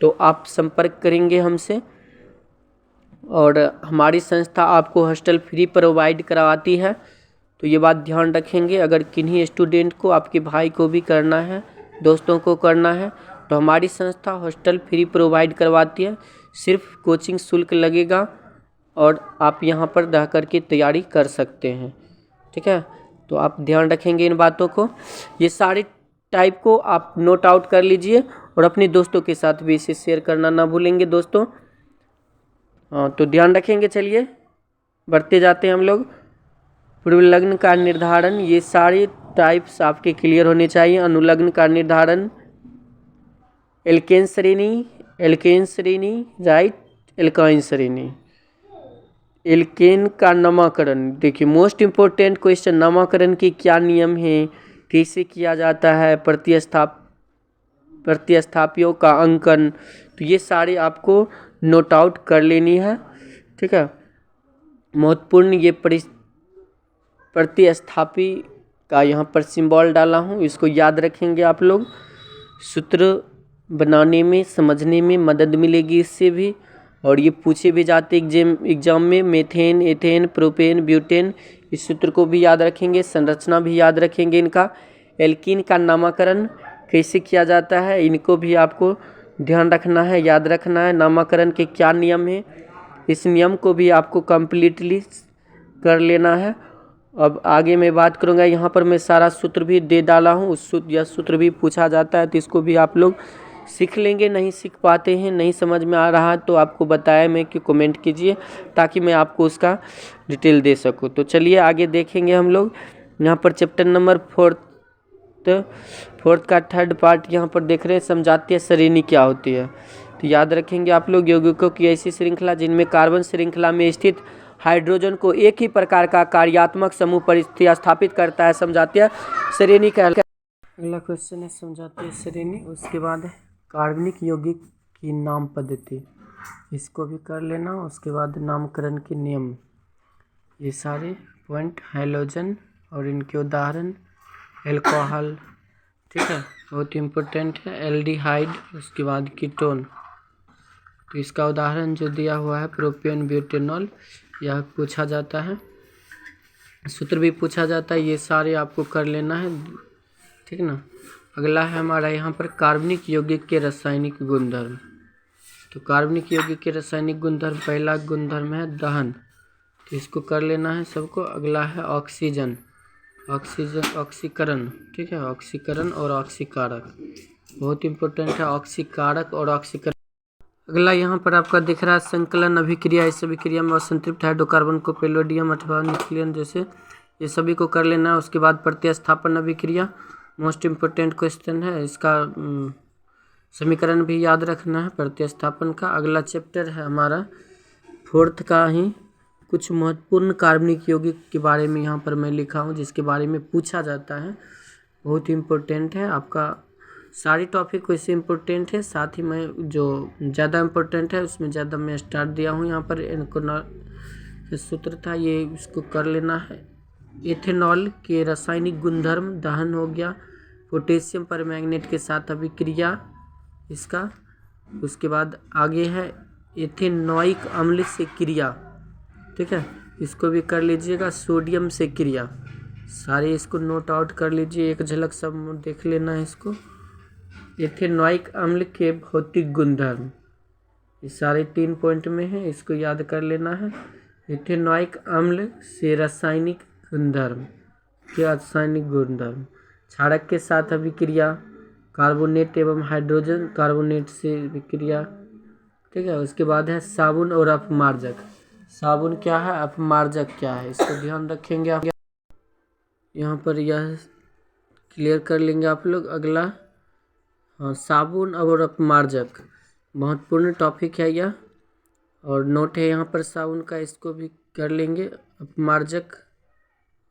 तो आप संपर्क करेंगे हमसे। और हमारी संस्था आपको हॉस्टल फ्री प्रोवाइड करवाती है, तो ये बात ध्यान रखेंगे। अगर किन्हीं स्टूडेंट को, आपके भाई को भी करना है, दोस्तों को करना है, तो हमारी संस्था हॉस्टल फ्री प्रोवाइड करवाती है। सिर्फ कोचिंग शुल्क लगेगा और आप यहाँ पर रह कर के तैयारी कर सकते हैं, ठीक है। तो आप ध्यान रखेंगे इन बातों को। ये सारे टाइप को आप नोट आउट कर लीजिए और अपने दोस्तों के साथ भी इसे शेयर करना ना भूलेंगे दोस्तों। हाँ, तो ध्यान रखेंगे। चलिए बढ़ते जाते हैं हम लोग। पूर्वलग्न का निर्धारण, ये सारे टाइप्स आपके क्लियर होने चाहिए। अनुलग्न का निर्धारण, एल्केन श्रेणी, राइट, एल्काइन श्रेणी। एल्केन का नामकरण, देखिए मोस्ट इम्पोर्टेंट क्वेश्चन, नामकरण के क्या नियम हैं, कैसे किया जाता है, प्रतिस्थापियों का अंकन, तो ये सारे आपको नोट आउट कर लेनी है, ठीक है। महत्वपूर्ण ये प्रतिस्थापी का यहाँ पर सिंबल डाला हूँ, इसको याद रखेंगे आप लोग। सूत्र बनाने में समझने में मदद मिलेगी इससे भी, और ये पूछे भी जाते एग्जाम में। मेथेन, एथेन, प्रोपेन, ब्यूटेन, इस सूत्र को भी याद रखेंगे, संरचना भी याद रखेंगे इनका। एल्कीन का नामकरण कैसे किया जाता है, इनको भी आपको ध्यान रखना है, याद रखना है। नामकरण के क्या नियम हैं, इस नियम को भी आपको कम्प्लीटली कर लेना है। अब आगे मैं बात करूँगा, यहाँ पर मैं सारा सूत्र भी दे डाला हूँ। उस यह सूत्र भी पूछा जाता है, तो इसको भी आप लोग सीख लेंगे। नहीं सीख पाते हैं, नहीं समझ में आ रहा तो आपको बताया मैं कि कमेंट कीजिए, ताकि मैं आपको उसका डिटेल दे सकूँ। तो चलिए आगे देखेंगे हम लोग। यहाँ पर चैप्टर नंबर फोर्थ का थर्ड पार्ट यहाँ पर देख रहे हैं, समझाती है श्रेणी क्या होती है। तो याद रखेंगे आप लोग, यौगिकों की ऐसी श्रृंखला जिनमें कार्बन श्रृंखला में स्थित हाइड्रोजन को एक ही प्रकार का कार्यात्मक समूह परिस्थिति स्थापित करता है, समझाती है श्रेणी कहलाती है। अगला क्वेश्चन है समझाती है श्रेणी। उसके बाद कार्बनिक यौगिक की नाम पद्धति, इसको भी कर लेना। उसके बाद नामकरण के नियम, ये सारे पॉइंट, हैलोजन और इनके उदाहरण, एल्कोहल, ठीक है, बहुत इम्पोर्टेंट है। एल्डिहाइड, उसके बाद कीटोन, तो इसका उदाहरण जो दिया हुआ है प्रोपेन, ब्यूटेनॉल, यह पूछा जाता है। सूत्र भी पूछा जाता है, ये सारे आपको कर लेना है, ठीक ना। अगला है हमारा यहाँ पर कार्बनिक यौगिक के रासायनिक गुणधर्म। तो कार्बनिक यौगिक के रासायनिक गुणधर्म, पहला गुणधर्म है दहन, तो इसको कर लेना है सबको। अगला है ऑक्सीजन, ऑक्सीकरण, ठीक है, ऑक्सीकरण और ऑक्सीकारक, बहुत इंपॉर्टेंट है ऑक्सीकारक और ऑक्सीकरण। अगला यहाँ पर आपका दिख रहा है संकलन अभिक्रिया। इस अभिक्रिया में असंतृप्त हाइड्रोकार्बन को पैलोडियम अथवा न्यूक्लियन जैसे, ये सभी को कर लेना है। उसके बाद प्रतिस्थापन अभिक्रिया, मोस्ट इम्पोर्टेंट क्वेश्चन है, इसका समीकरण भी याद रखना है प्रतिस्थापन का। अगला चैप्टर है हमारा फोर्थ का ही कुछ महत्वपूर्ण कार्बनिक यौगिक के बारे में यहाँ पर मैं लिखा हूँ, जिसके बारे में पूछा जाता है, बहुत इम्पोर्टेंट है। आपका सारी टॉपिक वैसे इम्पोर्टेंट है, साथ ही मैं जो ज़्यादा इम्पोर्टेंट है उसमें ज़्यादा मैं स्टार्ट दिया हूँ। यहाँ पर इनको सूत्र था, ये इसको कर लेना है। एथेनॉल के रासायनिक गुणधर्म, दहन हो गया, पोटेशियम परमैंगनेट के साथ अभिक्रिया इसका। उसके बाद आगे है एथेनॉइक अम्ल से क्रिया, ठीक है, इसको भी कर लीजिएगा। सोडियम से क्रिया, सारे इसको नोट आउट कर लीजिए, एक झलक सब देख लेना है इसको। एथेनॉइक अम्ल के भौतिक गुणधर्म, ये सारे 3 पॉइंट में है, इसको याद कर लेना है। एथेनॉइक अम्ल से रासायनिक गुणधर्म, क्या रासायनिक गुणधर्म, क्षारक के साथ अभिक्रिया, कार्बोनेट एवं हाइड्रोजन कार्बोनेट से अभिक्रिया, ठीक है। उसके बाद है साबुन और अपमार्जक। साबुन क्या है, अपमार्जक क्या है, इसको ध्यान रखेंगे आप, यहाँ पर यह क्लियर कर लेंगे आप लोग। अगला हाँ, साबुन और अपमार्जक महत्वपूर्ण टॉपिक है यह, और नोट है यहाँ पर साबुन का, इसको भी कर लेंगे। अपमार्जक,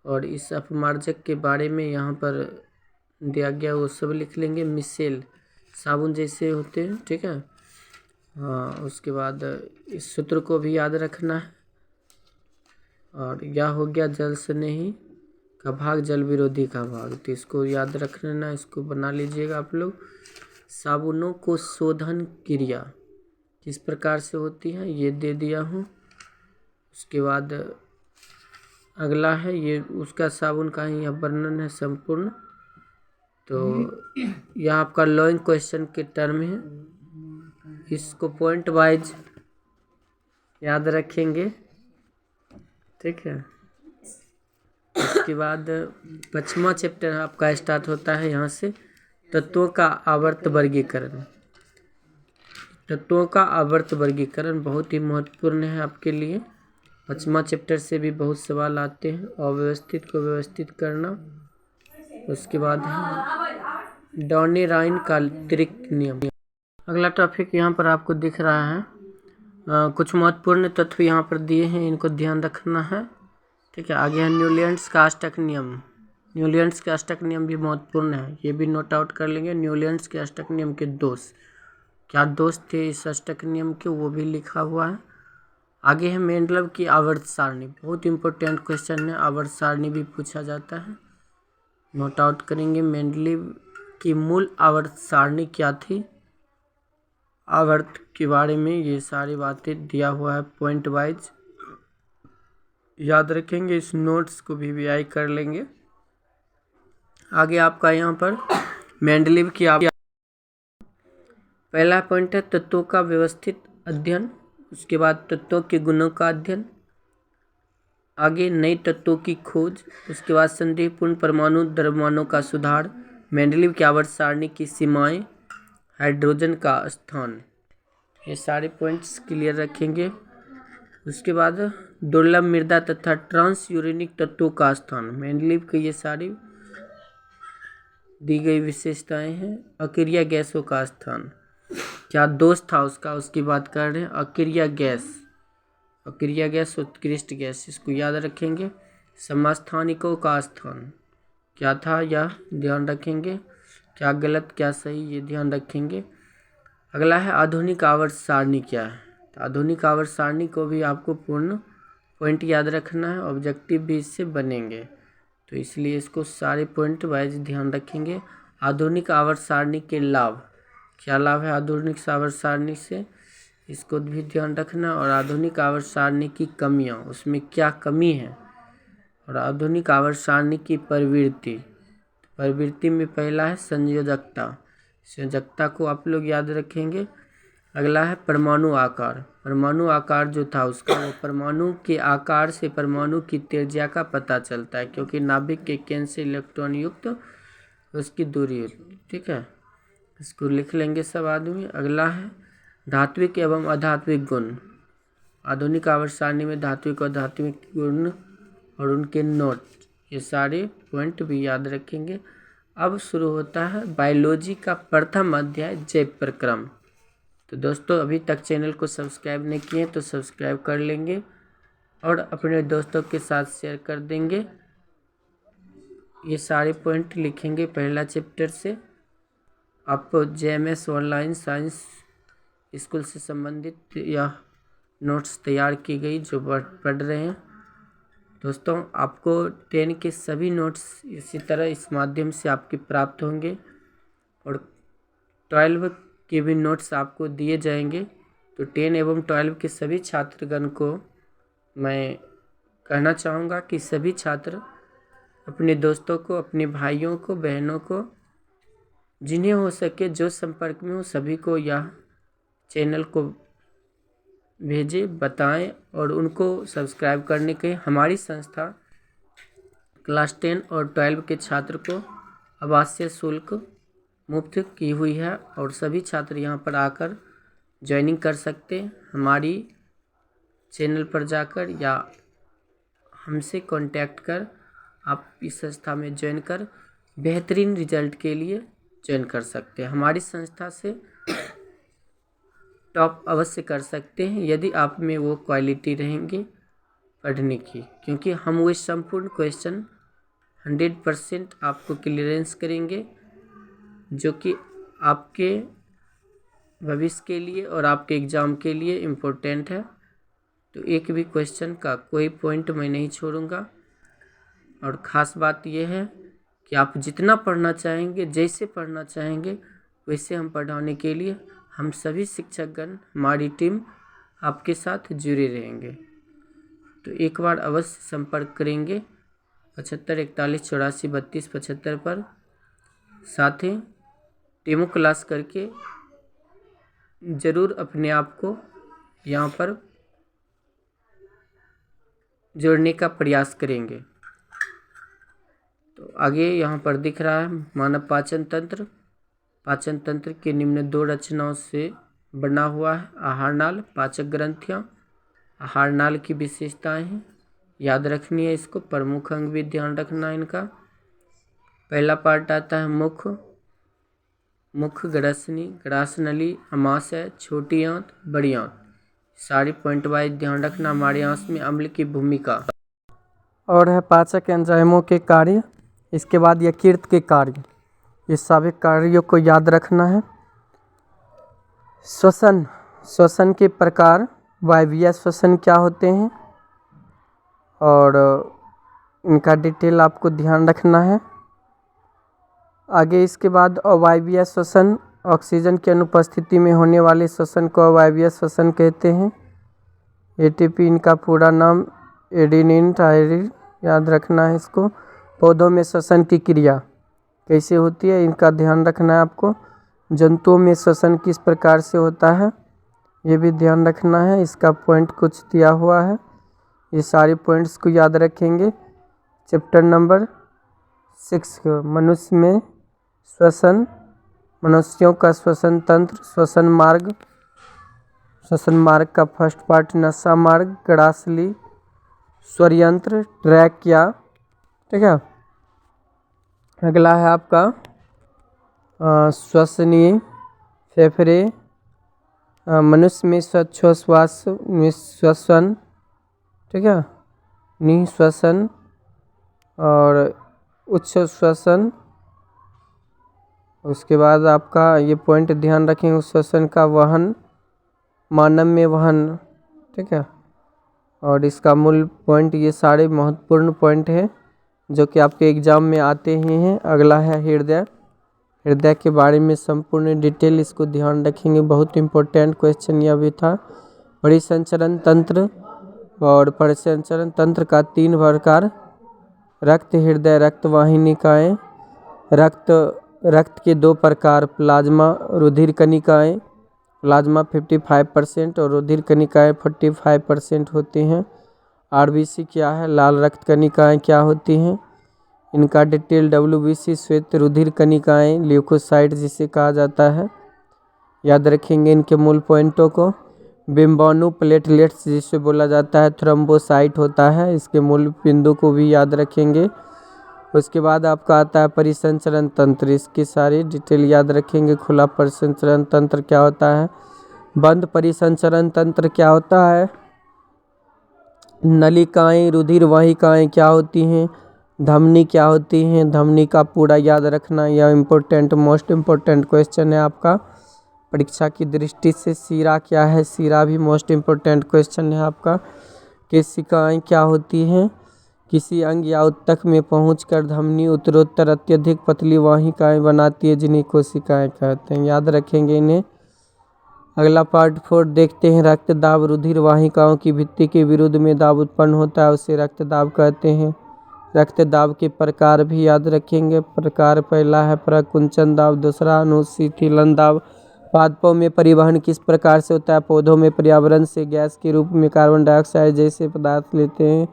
और इस अपमार्जक के बारे में यहाँ पर दिया गया वो सब लिख लेंगे। मिसेल, साबुन जैसे होते हैं, ठीक है। हाँ, उसके बाद इस सूत्र को भी याद रखना है। और यह हो गया जल स्नेही का भाग, जल विरोधी का भाग, तो इसको याद रख लेना, इसको बना लीजिएगा आप लोग। साबुनों को शोधन क्रिया किस प्रकार से होती है, ये दे दिया हूँ। उसके बाद अगला है ये उसका साबुन का ही यह वर्णन है संपूर्ण। तो यह आपका लॉन्ग क्वेश्चन के टर्म है, इसको पॉइंट वाइज याद रखेंगे, ठीक है। उसके बाद 5वां चैप्टर आपका स्टार्ट होता है यहाँ से, तत्वों का आवर्त वर्गीकरण। तत्वों का आवर्त वर्गीकरण बहुत ही महत्वपूर्ण है आपके लिए। 5वां चैप्टर से भी बहुत सवाल आते हैं, अव्यवस्थित को व्यवस्थित करना। उसके बाद है डॉर्नी-राइन का अतिरिक्त नियम। अगला टॉपिक यहाँ पर आपको दिख रहा है, कुछ महत्वपूर्ण तत्व यहाँ पर दिए हैं, इनको ध्यान रखना है, ठीक है। आगे है न्यूलैंड्स का अष्टक नियम। न्यूलैंड्स के अष्टक नियम भी महत्वपूर्ण है, ये भी नोट आउट कर लेंगे। न्यूलैंड्स के अष्टक नियम के दोष, क्या दोष थे इस अष्टक नियम के, वो भी लिखा हुआ है। आगे है मेंडलव की आवर्त सारणी, बहुत इंपॉर्टेंट क्वेश्चन है, आवर्त सारणी भी पूछा जाता है, नोट आउट करेंगे। मेंडलीव की मूल आवर्त सारणी क्या थी? आवर्त के बारे में ये सारी बातें दिया हुआ है पॉइंट वाइज, याद रखेंगे। इस नोट्स को भी कर लेंगे। आगे आपका यहाँ पर मेंडलीव की पहला पॉइंट है तत्वों का व्यवस्थित अध्ययन, उसके बाद तत्वों के गुणों का अध्ययन, आगे नए तत्वों की खोज, उसके बाद संदेहपूर्ण परमाणु द्रव्यमानों का सुधार, मेंडलीव की आवर्त सारणी की सीमाएं, हाइड्रोजन का स्थान, ये सारे पॉइंट्स क्लियर रखेंगे। उसके बाद दुर्लभ मृदा तथा ट्रांस यूरेनिक तत्वों का स्थान, मेंडलीव की ये सारी दी गई विशेषताएं हैं। अक्रिय गैसों का स्थान, क्या दोष था उसका, उसकी बात कर रहे हैं। अक्रिय गैस उत्कृष्ट गैस, इसको याद रखेंगे। समस्थानिकों का स्थान क्या था, यह ध्यान रखेंगे। क्या गलत क्या सही, ये ध्यान रखेंगे। अगला है आधुनिक आवर्त सारणी क्या है। तो आधुनिक आवर्त सारणी को भी आपको पूर्ण पॉइंट याद रखना है, ऑब्जेक्टिव भी इससे बनेंगे, तो इसलिए इसको सारे पॉइंट वाइज ध्यान रखेंगे। आधुनिक आवर्त सारणी के लाभ, क्या लाभ है आधुनिक आवर्त सारणी से, इसको भी ध्यान रखना। और आधुनिक आवर्त सारणी की कमियां, उसमें क्या कमी है। और आधुनिक आवर्त सारणी की प्रवृत्ति में पहला है संयोजकता को आप लोग याद रखेंगे। अगला है परमाणु आकार जो था उसका, वो परमाणु के आकार से परमाणु की त्रिज्या का पता चलता है, क्योंकि नाभिक के केंद्र से इलेक्ट्रॉन युक्त उसकी दूरी होती है। ठीक है, इसको लिख लेंगे सब आदमी। अगला है धात्विक एवं अधात्विक गुण। आधुनिक आवर्त सारणी में धात्विक और अधात्विक गुण और उनके नोट, ये सारे पॉइंट भी याद रखेंगे। अब शुरू होता है बायोलॉजी का प्रथम अध्याय, जैव प्रक्रम। तो दोस्तों अभी तक चैनल को सब्सक्राइब नहीं किए तो सब्सक्राइब कर लेंगे और अपने दोस्तों के साथ शेयर कर देंगे। ये सारे पॉइंट लिखेंगे पहला चैप्टर से। आप JMS ऑनलाइन साइंस स्कूल से संबंधित यह नोट्स तैयार की गई जो पढ़ रहे हैं। दोस्तों आपको 10 के सभी नोट्स इसी तरह इस माध्यम से आपके प्राप्त होंगे और 12 के भी नोट्स आपको दिए जाएंगे। तो 10 एवं 12 के सभी छात्रगण को मैं कहना चाहूँगा कि सभी छात्र अपने दोस्तों को, अपने भाइयों को, बहनों को, जिन्हें हो सके, जो संपर्क में हो, सभी को यह चैनल को भेजें, बताएं और उनको सब्सक्राइब करने के। हमारी संस्था क्लास 10 और 12 के छात्र को आवासीय शुल्क मुफ्त की हुई है और सभी छात्र यहां पर आकर ज्वाइनिंग कर सकते हैं। हमारी चैनल पर जाकर या हमसे कांटेक्ट कर आप इस संस्था में ज्वाइन कर बेहतरीन रिजल्ट के लिए ज्वाइन कर सकते हैं। हमारी संस्था से टॉप अवश्य कर सकते हैं यदि आप में वो क्वालिटी रहेंगे पढ़ने की, क्योंकि हम वो संपूर्ण क्वेश्चन 100% आपको क्लियरेंस करेंगे, जो कि आपके भविष्य के लिए और आपके एग्ज़ाम के लिए इम्पोर्टेंट है। तो एक भी क्वेश्चन का कोई पॉइंट मैं नहीं छोड़ूंगा। और ख़ास बात यह है कि आप जितना पढ़ना चाहेंगे, जैसे पढ़ना चाहेंगे, वैसे हम पढ़ाने के लिए हम सभी शिक्षकगण, हमारी टीम आपके साथ जुड़े रहेंगे। तो एक बार अवश्य संपर्क करेंगे 75 41 84 32 75 पर। साथ ही डेमो क्लास करके ज़रूर अपने आप को यहाँ पर जोड़ने का प्रयास करेंगे। तो आगे यहाँ पर दिख रहा है मानव पाचन तंत्र। पाचन तंत्र के निम्न 2 रचनाओं से बना हुआ है। आहार नाल, पाचक ग्रंथियाँ। आहार नाल की विशेषताएं हैं, याद रखनी है इसको। प्रमुख अंग भी ध्यान रखना है इनका। पहला पार्ट आता है मुख, ग्रसनी, ग्रासनली, अमाशय, छोटी आंत, बड़ी आंत। सारी पॉइंट वाइज ध्यान रखना। हमारे आंत में अम्ल की भूमिका और है पाचक एंजाइमों के कार्य। इसके बाद यकृत के कार्य, ये सभी कार्यों को याद रखना है। श्वसन के प्रकार, वायवीय श्वसन क्या होते हैं और इनका डिटेल आपको ध्यान रखना है। आगे इसके बाद अवायवीय श्वसन, ऑक्सीजन की अनुपस्थिति में होने वाले श्वसन को अवायवीय श्वसन कहते हैं। एटीपी इनका पूरा नाम एडेनिन ट्राइफॉस्फेट, याद रखना है इसको। पौधों में श्वसन की क्रिया कैसे होती है इनका ध्यान रखना है आपको। जंतुओं में श्वसन किस प्रकार से होता है ये भी ध्यान रखना है, इसका पॉइंट कुछ दिया हुआ है, ये सारे पॉइंट्स को याद रखेंगे। चैप्टर नंबर 6 मनुष्य में श्वसन, मनुष्यों का श्वसन तंत्र, श्वसन मार्ग का फर्स्ट पार्ट नसा मार्ग, ग्रासली, स्वरयंत्र, ट्रैकिया, ठीक है। अगला है आपका श्वसनीय फेफड़े, मनुष्य में श्वासोच्छ्वास में श्वसन, ठीक है, निःश्वसन और उच्च श्वसन। उसके बाद आपका ये पॉइंट ध्यान रखेंगे, श्वसन का वहन, मानव में वहन, ठीक है। और इसका मूल पॉइंट, ये सारे महत्वपूर्ण पॉइंट हैं जो कि आपके एग्जाम में आते ही हैं। अगला है हृदय के बारे में संपूर्ण डिटेल, इसको ध्यान रखेंगे, बहुत इंपॉर्टेंट क्वेश्चन यह भी था। परिसंचरण तंत्र और परिसंचरण तंत्र का 3 प्रकार, रक्त हृदय रक्तवाहिनिकाएँ, रक्त के 2 प्रकार, प्लाज्मा रुधिर कणिकाएँ, प्लाज्मा 55% और रुधिर कणिकाएँ 45% होती हैं। आरबीसी क्या है, लाल रक्त कणिकाएँ क्या होती हैं, इनका डिटेल। डब्ल्यूबीसी श्वेत रुधिर कणिकाएँ, ल्यूकोसाइट जिसे कहा जाता है, याद रखेंगे इनके मूल पॉइंटों को। बिम्बाणु प्लेटलेट्स जिसे बोला जाता है, थ्रोम्बोसाइट होता है, इसके मूल बिंदु को भी याद रखेंगे। उसके बाद आपका आता है परिसंचरण तंत्र, इसकी सारी डिटेल याद रखेंगे। खुला परिसंचरण तंत्र क्या होता है, बंद परिसंचरण तंत्र क्या होता है, नलिकाएं रुधिर वाहिकाएं क्या होती हैं, धमनी क्या होती हैं, धमनी का पूरा याद रखना, यह इम्पोर्टेंट मोस्ट इम्पोर्टेंट क्वेश्चन है आपका परीक्षा की दृष्टि से। सीरा क्या है, सीरा भी मोस्ट इम्पोर्टेंट क्वेश्चन है आपका। केशिकाएं क्या होती हैं, किसी अंग या उत्तक में पहुंचकर धमनी उत्तरोत्तर अत्यधिक पतली वाहिकाएं बनाती है जिन्हें कोशिकाएं कहते हैं, याद रखेंगे इन्हें। अगला पार्ट 4 देखते हैं, रक्तदाब, रुधिर वाहिकाओं की भित्ति के विरुद्ध में दाब उत्पन्न होता है उसे रक्तदाब कहते हैं। रक्तदाब के प्रकार भी याद रखेंगे। प्रकार पहला है प्रकुंचन दाब, दूसरा अनुशीतलन दाब। पादपों में परिवहन किस प्रकार से होता है, पौधों में पर्यावरण से गैस के रूप में कार्बन डाइऑक्साइड जैसे पदार्थ लेते हैं,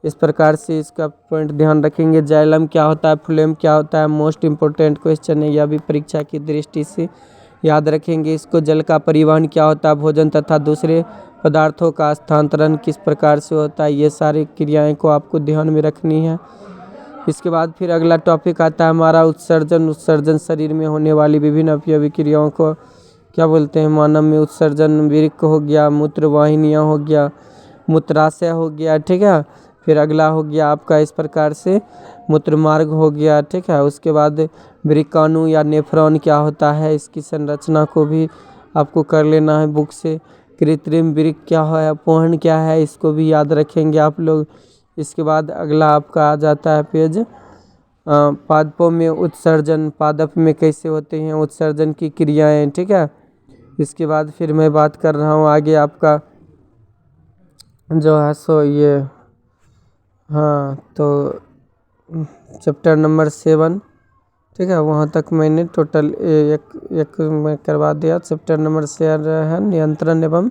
इस प्रकार से इसका पॉइंट ध्यान रखेंगे। जाइलम क्या होता है, फ्लोएम क्या होता है, मोस्ट इम्पोर्टेंट क्वेश्चन है, यह भी परीक्षा की दृष्टि से याद रखेंगे इसको। जल का परिवहन क्या होता है, भोजन तथा दूसरे पदार्थों का स्थानांतरण किस प्रकार से होता है, ये सारी क्रियाएं को आपको ध्यान में रखनी है। इसके बाद फिर अगला टॉपिक आता है हमारा उत्सर्जन शरीर में होने वाली विभिन्न अपव्यय क्रियाओं को क्या बोलते हैं। मानव में उत्सर्जन वृक्क हो गया, मूत्रवाहिनियाँ हो गया, मूत्राशय हो गया, ठीक है। फिर अगला हो गया आपका इस प्रकार से मूत्रमार्ग हो गया, ठीक है। उसके बाद वृक्काणु या नेफ्रॉन क्या होता है, इसकी संरचना को भी आपको कर लेना है बुक से। कृत्रिम वृक्क क्या है, अपवहन क्या है, इसको भी याद रखेंगे आप लोग। इसके बाद अगला आपका आ जाता है पेज पादपों में उत्सर्जन, पादप में कैसे होते हैं उत्सर्जन की क्रियाएं, ठीक है। इसके बाद फिर मैं बात कर रहा हूँ आगे आपका जो है सो ये हाँ तो चैप्टर नंबर 7, ठीक है, वहाँ तक मैंने टोटल एक मैं करवा दिया। चैप्टर नंबर 7 है नियंत्रण एवं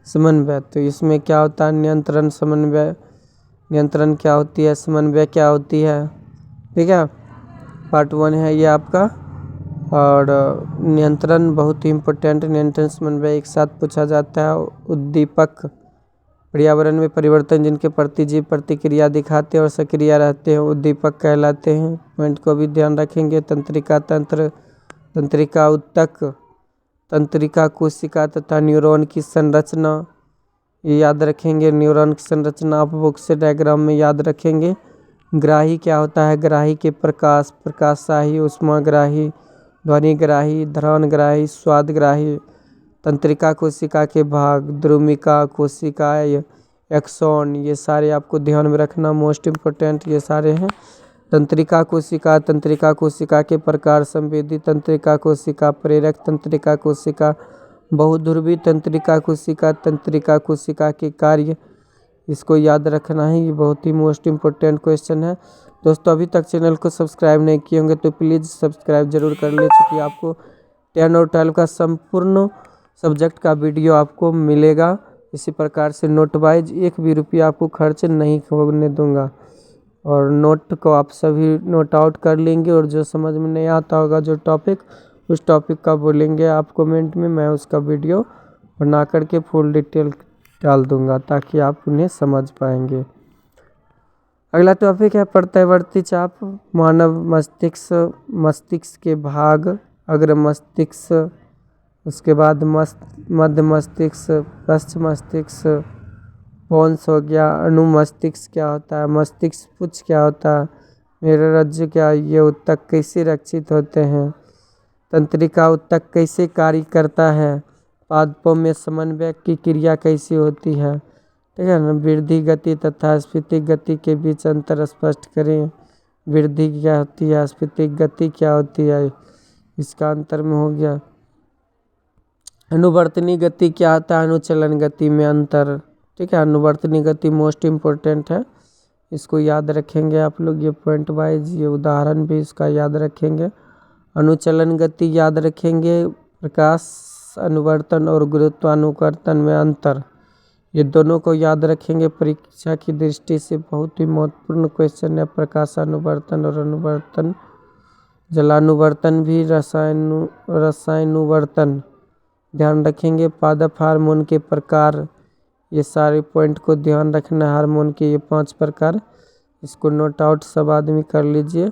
समन्वय। तो इसमें क्या होता है, नियंत्रण समन्वय, नियंत्रण क्या होती है, समन्वय क्या होती है, ठीक है। पार्ट 1 है ये आपका। और नियंत्रण बहुत ही इम्पोर्टेंट, नियंत्रण समन्वय एक साथ पूछा जाता है। उद्दीपक, पर्यावरण में परिवर्तन जिनके प्रति जीव प्रतिक्रिया दिखाते हैं और सक्रिय रहते हैं उद्दीपक कहलाते हैं, पॉइंट को भी ध्यान रखेंगे। तंत्रिका तंत्र, तंत्रिका उत्तक, तंत्रिका कोशिका तथा न्यूरॉन की संरचना ये याद रखेंगे। न्यूरॉन की संरचना आप बुक से डायग्राम में याद रखेंगे। ग्राही क्या होता है, ग्राही के प्रकाश, प्रकाशशाही, उष्माग्राही, ध्वनिग्राही, घ्राणग्राही, स्वादग्राही। तंत्रिका कोशिका के भाग, द्रुमिका कोशिका, एक्सॉन, ये सारे आपको ध्यान में रखना, मोस्ट इम्पोर्टेंट ये सारे हैं। तंत्रिका कोशिका के प्रकार, संवेदी तंत्रिका कोशिका, प्रेरक तंत्रिका कोशिका, बहुध्रुवी तंत्रिका कोशिका के कार्य, इसको याद रखना है। ये बहुत ही मोस्ट इम्पोर्टेंट क्वेश्चन है। दोस्तों अभी तक चैनल को सब्सक्राइब नहीं किए होंगे तो प्लीज़ सब्सक्राइब जरूर कर ले, चूँकि आपको 10 और 12 का संपूर्ण सब्जेक्ट का वीडियो आपको मिलेगा। इसी प्रकार से नोट वाइज 1 भी रुपया आपको खर्च नहीं होने दूंगा, और नोट को आप सभी नोट आउट कर लेंगे, और जो समझ में नहीं आता होगा जो टॉपिक, उस टॉपिक का बोलेंगे आप कमेंट में, मैं उसका वीडियो बना करके फुल डिटेल डाल दूंगा ताकि आप उन्हें समझ पाएंगे। अगला टॉपिक है प्रत्यवर्ती चाप। मानव मस्तिष्क के भाग, अग्र मस्तिष्क, उसके बाद मध्य मस्तिष्क, पश्च मस्तिष्क, पोन्स हो गया, अनुमस्तिष्क क्या होता है, मस्तिष्क पुच्छ क्या होता है, मेरा रज्जु क्या, ये उत्तक कैसे रक्षित होते हैं, तंत्रिका उत्तक कैसे कार्य करता है, पादपों में समन्वय की क्रिया कैसी होती है, ठीक है ना। वृद्धि गति तथा स्फीतिक गति के बीच अंतर स्पष्ट करें। वृद्धि क्या होती है, स्फीतिक गति क्या होती है, इसका अंतर में हो गया। अनुवर्तनी गति क्या होता है, अनुचलन गति में अंतर, ठीक है। अनुवर्तनी गति मोस्ट इम्पोर्टेंट है, इसको याद रखेंगे आप लोग, ये पॉइंट वाइज, ये उदाहरण भी इसका याद रखेंगे। अनुचलन गति याद रखेंगे। प्रकाश अनुवर्तन और गुरुत्वानुवर्तन में अंतर, ये दोनों को याद रखेंगे। परीक्षा की दृष्टि से बहुत ही महत्वपूर्ण क्वेश्चन है प्रकाशानुवर्तन और अनुवर्तन। जलानुवर्तन भी, रसायनुवर्तन ध्यान रखेंगे। पादप हार्मोन के प्रकार, ये सारे पॉइंट को ध्यान रखना है। हार्मोन के ये 5 प्रकार, इसको नोट आउट सब आदमी कर लीजिए।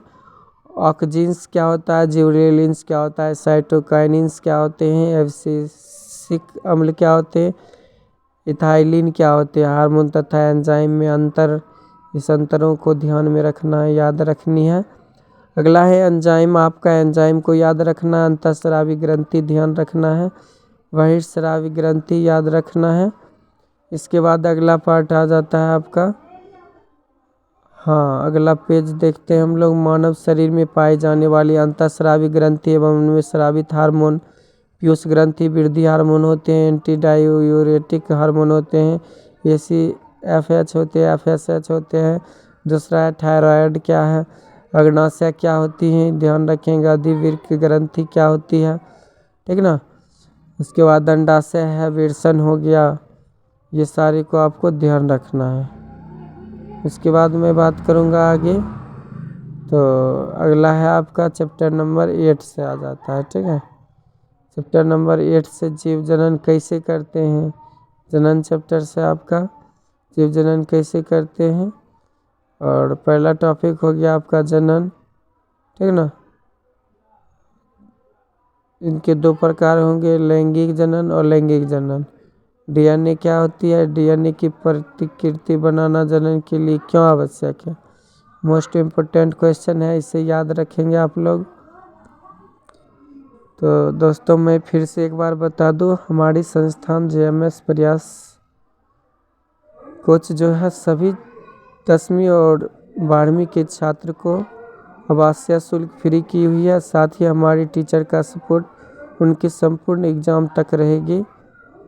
ऑक्जीन्स क्या होता है, जिबरेलिन्स क्या होता है, साइटोकाइनिन्स क्या होते हैं, एब्सिसिक अम्ल क्या होते हैं, इथाइलिन क्या होते हैं। हार्मोन तथा एंजाइम में अंतर, इस अंतरों को ध्यान में रखना है, याद रखनी है। अगला है एंजाइम, आपका एंजाइम को याद रखना, अंतःस्रावी ग्रंथि ध्यान रखना है, बहिर्स्रावी ग्रंथि याद रखना है। इसके बाद अगला पार्ट आ जाता है आपका, हाँ अगला पेज देखते हैं हम लोग। मानव शरीर में पाई जाने वाली अंतःस्रावी ग्रंथि एवं उनमें स्रावित हार्मोन, पीयूष ग्रंथि वृद्धि हार्मोन होते हैं, एंटी डायूरेटिक हार्मोन होते हैं, ACFH होते हैं, FSH होते हैं। दूसरा है थायराइड क्या है, अग्नाशय क्या होती है, ध्यान रखेंगे। अधिवृक्क ग्रंथि क्या होती है, ठीक ना। उसके बाद अंडाशय है, विरसन हो गया, ये सारे को आपको ध्यान रखना है। इसके बाद मैं बात करूँगा आगे, तो अगला है आपका चैप्टर नंबर 8 से आ जाता है, ठीक है। चैप्टर नंबर 8 से जीव जनन कैसे करते हैं, जनन चैप्टर से आपका जीव जनन कैसे करते हैं। और पहला टॉपिक हो गया आपका जनन, ठीक ना। इनके 2 प्रकार होंगे, लैंगिक जनन और लैंगिक जनन। DNA क्या होती है, DNA की प्रतिकृति बनाना जनन के लिए क्यों आवश्यक है, मोस्ट इम्पोर्टेंट क्वेश्चन है, इसे याद रखेंगे आप लोग। तो दोस्तों मैं फिर से एक बार बता दूं, हमारी संस्थान JMS प्रयास कोच जो है सभी 10वीं और 12वीं के छात्र को आवासीय शुल्क फ्री की हुई है। साथ ही हमारी टीचर का सपोर्ट उनकी संपूर्ण एग्ज़ाम तक रहेगी,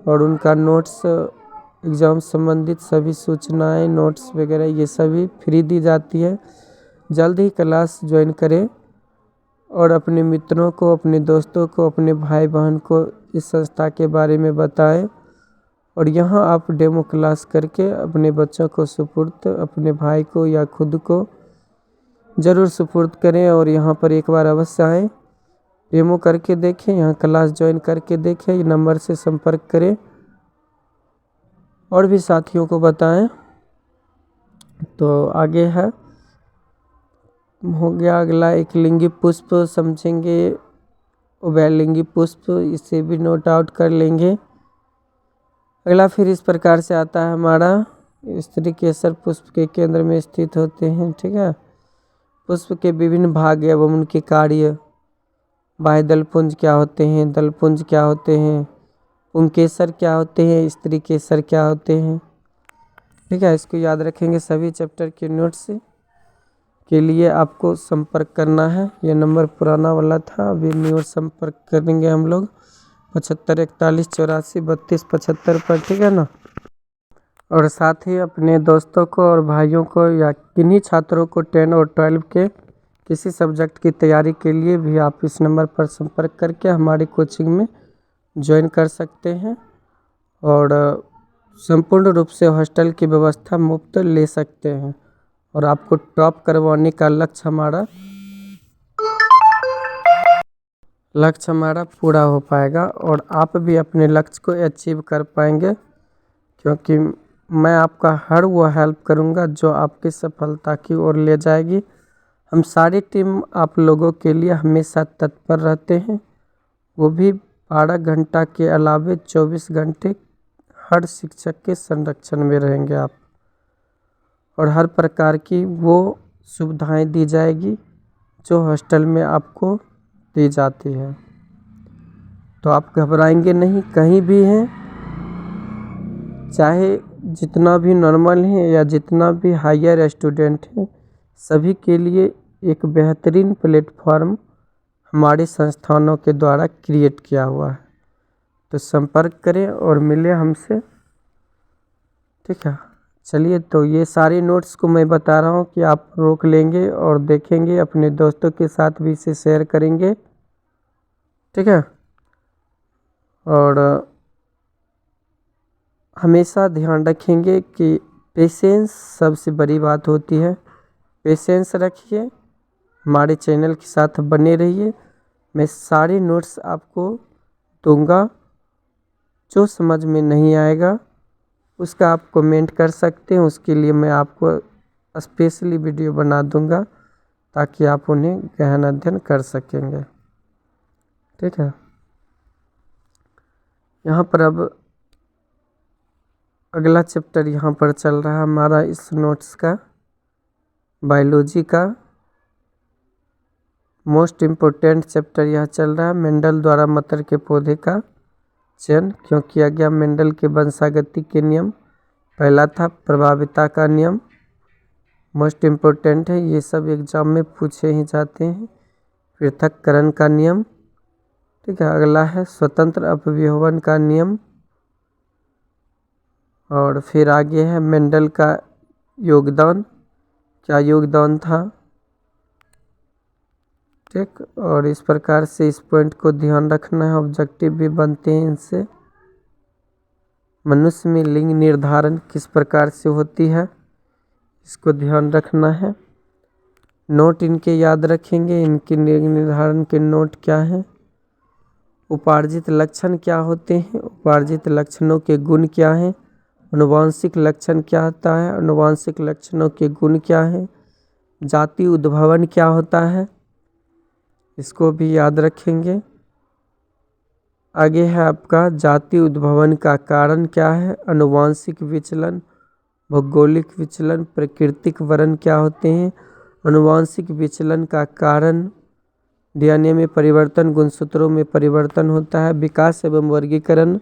और उनका नोट्स, एग्ज़ाम संबंधित सभी सूचनाएं, नोट्स वगैरह ये सभी फ्री दी जाती है। जल्द ही क्लास ज्वाइन करें और अपने मित्रों को, अपने दोस्तों को, अपने भाई बहन को इस संस्था के बारे में बताएं। और यहाँ आप डेमो क्लास करके अपने बच्चों को सुपुर्द, अपने भाई को या खुद को ज़रूर सुपुर्द करें, और यहाँ पर एक बार अवश्य आएँ, डेमो करके देखें, यहाँ क्लास ज्वाइन करके देखें। ये नंबर से संपर्क करें और भी साथियों को बताएं। तो आगे है, हो गया अगला एक लिंगी पुष्प समझेंगे, उभयलिंगी पुष्प, इसे भी नोट आउट कर लेंगे। अगला फिर इस प्रकार से आता है हमारा, स्त्री केसर पुष्प के केंद्र में स्थित होते हैं, ठीक है। पुष्प के विभिन्न भाग एवं उनके कार्य, बाह्य दलपुंज क्या होते हैं, दलपुंज क्या होते हैं, पुंकेसर क्या होते हैं, स्त्री केसर क्या होते हैं, ठीक है। इसको याद रखेंगे सभी चैप्टर के नोट से के लिए आपको संपर्क करना है। ये नंबर पुराना वाला था, अभी न्यू संपर्क करेंगे हम लोग 7541843275 पर, ठीक है ना। और साथ ही अपने दोस्तों को और भाइयों को या किन्हीं छात्रों को 10 और 12 के किसी सब्जेक्ट की तैयारी के लिए भी आप इस नंबर पर संपर्क करके हमारी कोचिंग में ज्वाइन कर सकते हैं और संपूर्ण रूप से हॉस्टल की व्यवस्था मुफ्त ले सकते हैं और आपको टॉप करवाने का लक्ष्य हमारा पूरा हो पाएगा और आप भी अपने लक्ष्य को अचीव कर पाएंगे, क्योंकि मैं आपका हर वो हेल्प करूंगा जो आपकी सफलता की ओर ले जाएगी। हम सारी टीम आप लोगों के लिए हमेशा तत्पर रहते हैं, वो भी 12 घंटा के अलावे 24 घंटे हर शिक्षक के संरक्षण में रहेंगे आप, और हर प्रकार की वो सुविधाएं दी जाएगी जो हॉस्टल में आपको दी जाती है। तो आप घबराएंगे नहीं, कहीं भी हैं, चाहे जितना भी नॉर्मल है या जितना भी हायर स्टूडेंट है, सभी के लिए एक बेहतरीन प्लेटफॉर्म हमारे संस्थानों के द्वारा क्रिएट किया हुआ है। तो संपर्क करें और मिलें हमसे, ठीक है। चलिए, तो ये सारे नोट्स को मैं बता रहा हूँ कि आप रोक लेंगे और देखेंगे, अपने दोस्तों के साथ भी इसे शेयर करेंगे, ठीक है। और हमेशा ध्यान रखेंगे कि पेशेंस सबसे बड़ी बात होती है। पेशेंस रखिए, हमारे चैनल के साथ बने रहिए। मैं सारे नोट्स आपको दूंगा, जो समझ में नहीं आएगा उसका आप कमेंट कर सकते हैं, उसके लिए मैं आपको स्पेशली वीडियो बना दूंगा ताकि आप उन्हें गहन अध्ययन कर सकेंगे, ठीक है। यहाँ पर अब अगला चैप्टर यहाँ पर चल रहा है हमारा इस नोट्स का, बायोलॉजी का मोस्ट इम्पोर्टेंट चैप्टर यह चल रहा है, मेंडल द्वारा मटर के पौधे का चयन क्यों किया गया। मेंडल के वंशागति के नियम, पहला था प्रभाविता का नियम, मोस्ट इम्पोर्टेंट है, ये सब एग्जाम में पूछे ही जाते हैं। पृथक्करण का नियम, ठीक है। अगला है स्वतंत्र अपव्यवहन का नियम, और फिर आगे है मेंडल का योगदान, क्या योगदान था, ठीक। और इस प्रकार से इस पॉइंट को ध्यान रखना है, ऑब्जेक्टिव भी बनते हैं इनसे। मनुष्य में लिंग निर्धारण किस प्रकार से होती है, इसको ध्यान रखना है। नोट इनके याद रखेंगे, इनके लिंग निर्धारण के नोट क्या हैं। उपार्जित लक्षण क्या होते हैं, उपार्जित लक्षणों के गुण क्या हैं। आनुवांशिक लक्षण क्या होता है, आनुवांशिक लक्षणों के गुण क्या हैं। जाति उद्भवन क्या होता है, इसको भी याद रखेंगे। आगे है आपका जाति उद्भवन का कारण क्या है, आनुवांशिक विचलन, भौगोलिक विचलन, प्राकृतिक वर्ण क्या होते हैं। आनुवांशिक विचलन का कारण डीएनए में परिवर्तन, गुणसूत्रों में परिवर्तन होता है। विकास एवं वर्गीकरण,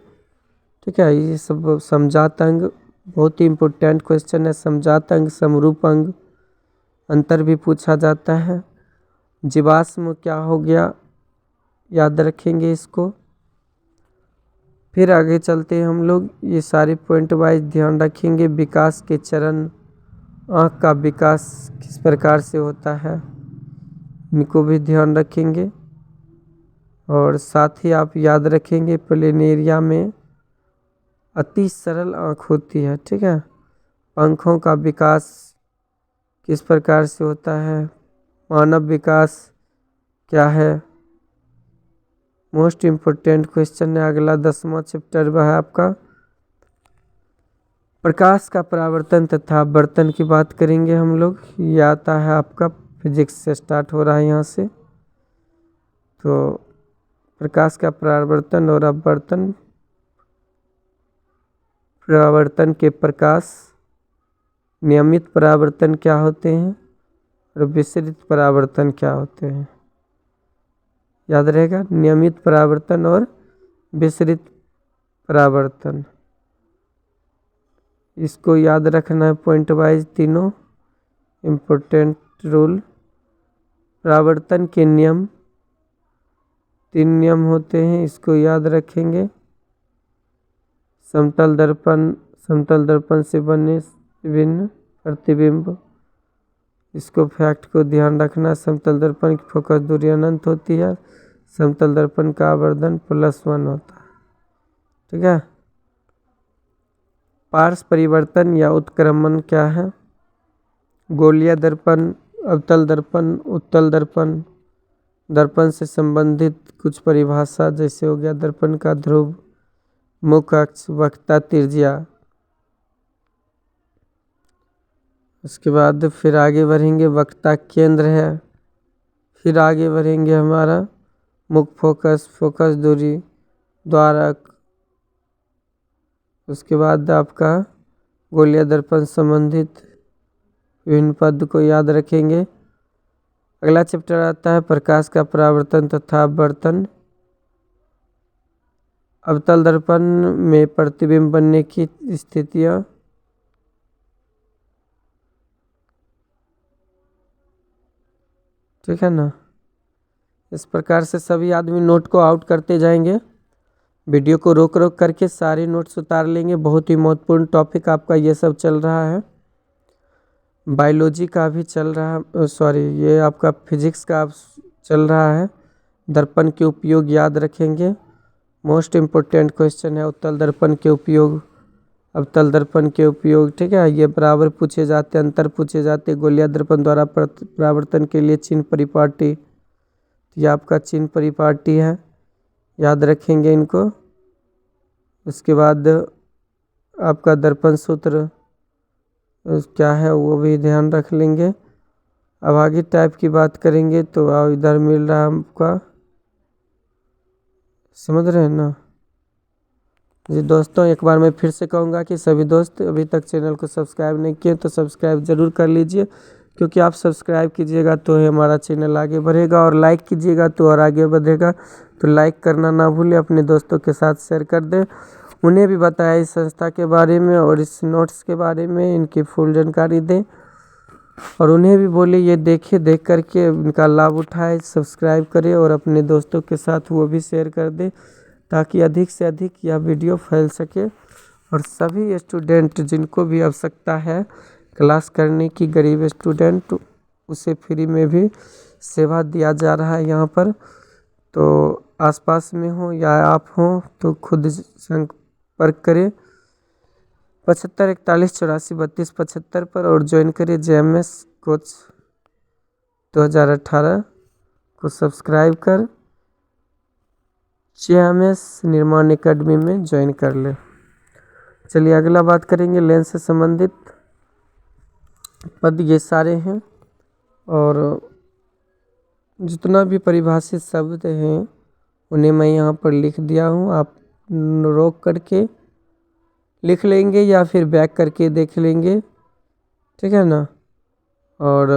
ठीक है। ये सब समजात अंग बहुत ही इम्पोर्टेंट क्वेश्चन है। समजात अंग, समरूप अंग, अंतर भी पूछा जाता है। जीवाश्म क्या हो गया, याद रखेंगे इसको। फिर आगे चलते हैं हम लोग, ये सारे पॉइंट वाइज ध्यान रखेंगे। विकास के चरण, आँख का विकास किस प्रकार से होता है, इनको भी ध्यान रखेंगे। और साथ ही आप याद रखेंगे प्लेनेरिया में अति सरल आँख होती है, ठीक है। पंखों का विकास किस प्रकार से होता है, मानव विकास क्या है, मोस्ट इम्पोर्टेंट क्वेश्चन है। अगला 10वां चैप्टर वह है आपका प्रकाश का परावर्तन तथा अपवर्तन की बात करेंगे हम लोग। ये आता है आपका फिजिक्स से स्टार्ट हो रहा है यहाँ से। तो प्रकाश का परावर्तन और अपवर्तन, परावर्तन के प्रकाश, नियमित परावर्तन क्या होते हैं और विसरित परावर्तन क्या होते हैं, याद रहेगा। नियमित परावर्तन और विसरित परावर्तन, इसको याद रखना है पॉइंट वाइज, तीनों इम्पोर्टेंट रूल। परावर्तन के नियम, 3 नियम होते हैं, इसको याद रखेंगे। समतल दर्पण से बने विभिन्न प्रतिबिंब, इसको फैक्ट को ध्यान रखना। समतल दर्पण की फोकस दूरी अनंत होती है। समतल दर्पण का आवर्धन +1 होता है। ठीक है। पार्श्व परिवर्तन या उत्क्रमण क्या है? गोलीय दर्पण, अवतल दर्पण, उत्तल दर्पण। दर्पण से संबंधित कुछ परिभाषा जैसे हो गया दर्पण का ध्रुव, मुख्य अक्ष, वक्रता, त्रिज्या। उसके बाद फिर आगे बढ़ेंगे, वक्रता केंद्र है। फिर आगे बढ़ेंगे हमारा मुख्य फोकस, फोकस दूरी, द्वारक। उसके बाद आपका गोलीय दर्पण संबंधित विभिन्न पद को याद रखेंगे। अगला चैप्टर आता है प्रकाश का परावर्तन तथा अपवर्तन। अवतल दर्पण में प्रतिबिंब बनने की स्थितियाँ। ठीक है ना। इस प्रकार से सभी आदमी नोट को आउट करते जाएंगे। वीडियो को रोक रोक करके सारे नोट्स उतार लेंगे। बहुत ही महत्वपूर्ण टॉपिक आपका ये सब चल रहा है। बायोलॉजी का भी चल रहा है, सॉरी ये आपका फिजिक्स का चल रहा है। दर्पण के उपयोग याद रखेंगे। मोस्ट इम्पोर्टेंट क्वेश्चन है उत्तल दर्पण के उपयोग, अवतल दर्पण के उपयोग। ठीक है। ये बराबर पूछे जाते, अंतर पूछे जाते। गोलीय दर्पण द्वारा परावर्तन के लिए चिन्ह परिपाटी, ये आपका चिन्ह परिपाटी है, याद रखेंगे इनको। उसके बाद आपका दर्पण सूत्र क्या है वो भी ध्यान रख लेंगे। अब आगे टाइप की बात करेंगे तो इधर मिल रहा है आपका, समझ रहे हैं ना जी दोस्तों। एक बार मैं फिर से कहूँगा कि सभी दोस्त अभी तक चैनल को सब्सक्राइब नहीं किए तो सब्सक्राइब ज़रूर कर लीजिए, क्योंकि आप सब्सक्राइब कीजिएगा तो ही हमारा चैनल आगे बढ़ेगा, और लाइक कीजिएगा तो और आगे बढ़ेगा। तो लाइक करना ना भूलें, अपने दोस्तों के साथ शेयर कर दें, उन्हें भी बताएं इस संस्था के बारे में और इस नोट्स के बारे में, इनकी फुल जानकारी दें, और उन्हें भी बोले ये देखें, देख करके इनका लाभ उठाए, सब्सक्राइब करें और अपने दोस्तों के साथ वो भी शेयर कर दें, ताकि अधिक से अधिक यह वीडियो फैल सके और सभी स्टूडेंट जिनको भी आवश्यकता है क्लास करने की, गरीब स्टूडेंट, उसे फ्री में भी सेवा दिया जा रहा है यहाँ पर। तो आसपास में हो या आप हो तो खुद संपर्क करें 75 41 84 32 75 पर और ज्वाइन करिए JMS कोच 2018 को सब्सक्राइब कर JMS निर्माण एकेडमी में ज्वाइन कर ले। चलिए अगला बात करेंगे लेंस से संबंधित पद, ये सारे हैं, और जितना भी परिभाषित शब्द हैं उन्हें मैं यहाँ पर लिख दिया हूँ। आप रोक करके लिख लेंगे या फिर बैक करके देख लेंगे। ठीक है ना। और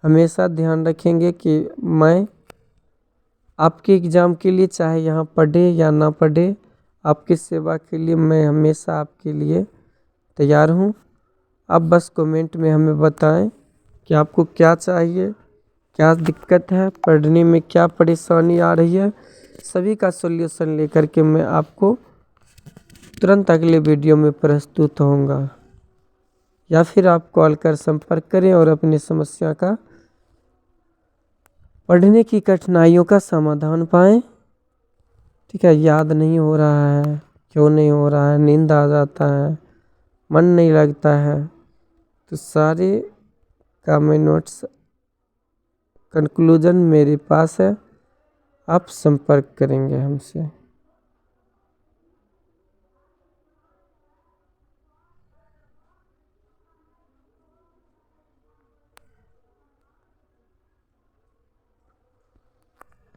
हमेशा ध्यान रखेंगे कि मैं आपके एग्ज़ाम के लिए चाहे यहाँ पढ़े या ना पढ़े, आपकी सेवा के लिए मैं हमेशा आपके लिए तैयार हूँ। आप बस कमेंट में हमें बताएं कि आपको क्या चाहिए, क्या दिक्कत है, पढ़ने में क्या परेशानी आ रही है। सभी का सॉल्यूशन लेकर के मैं आपको तुरंत अगले वीडियो में प्रस्तुत होऊंगा, या फिर आप कॉल कर संपर्क करें और अपनी समस्या का, पढ़ने की कठिनाइयों का समाधान पाएं। ठीक है। याद नहीं हो रहा है, क्यों नहीं हो रहा है, नींद आ जाता है, मन नहीं लगता है, तो सारे का मैं नोट्स कंक्लूजन मेरे पास है, आप संपर्क करेंगे हमसे।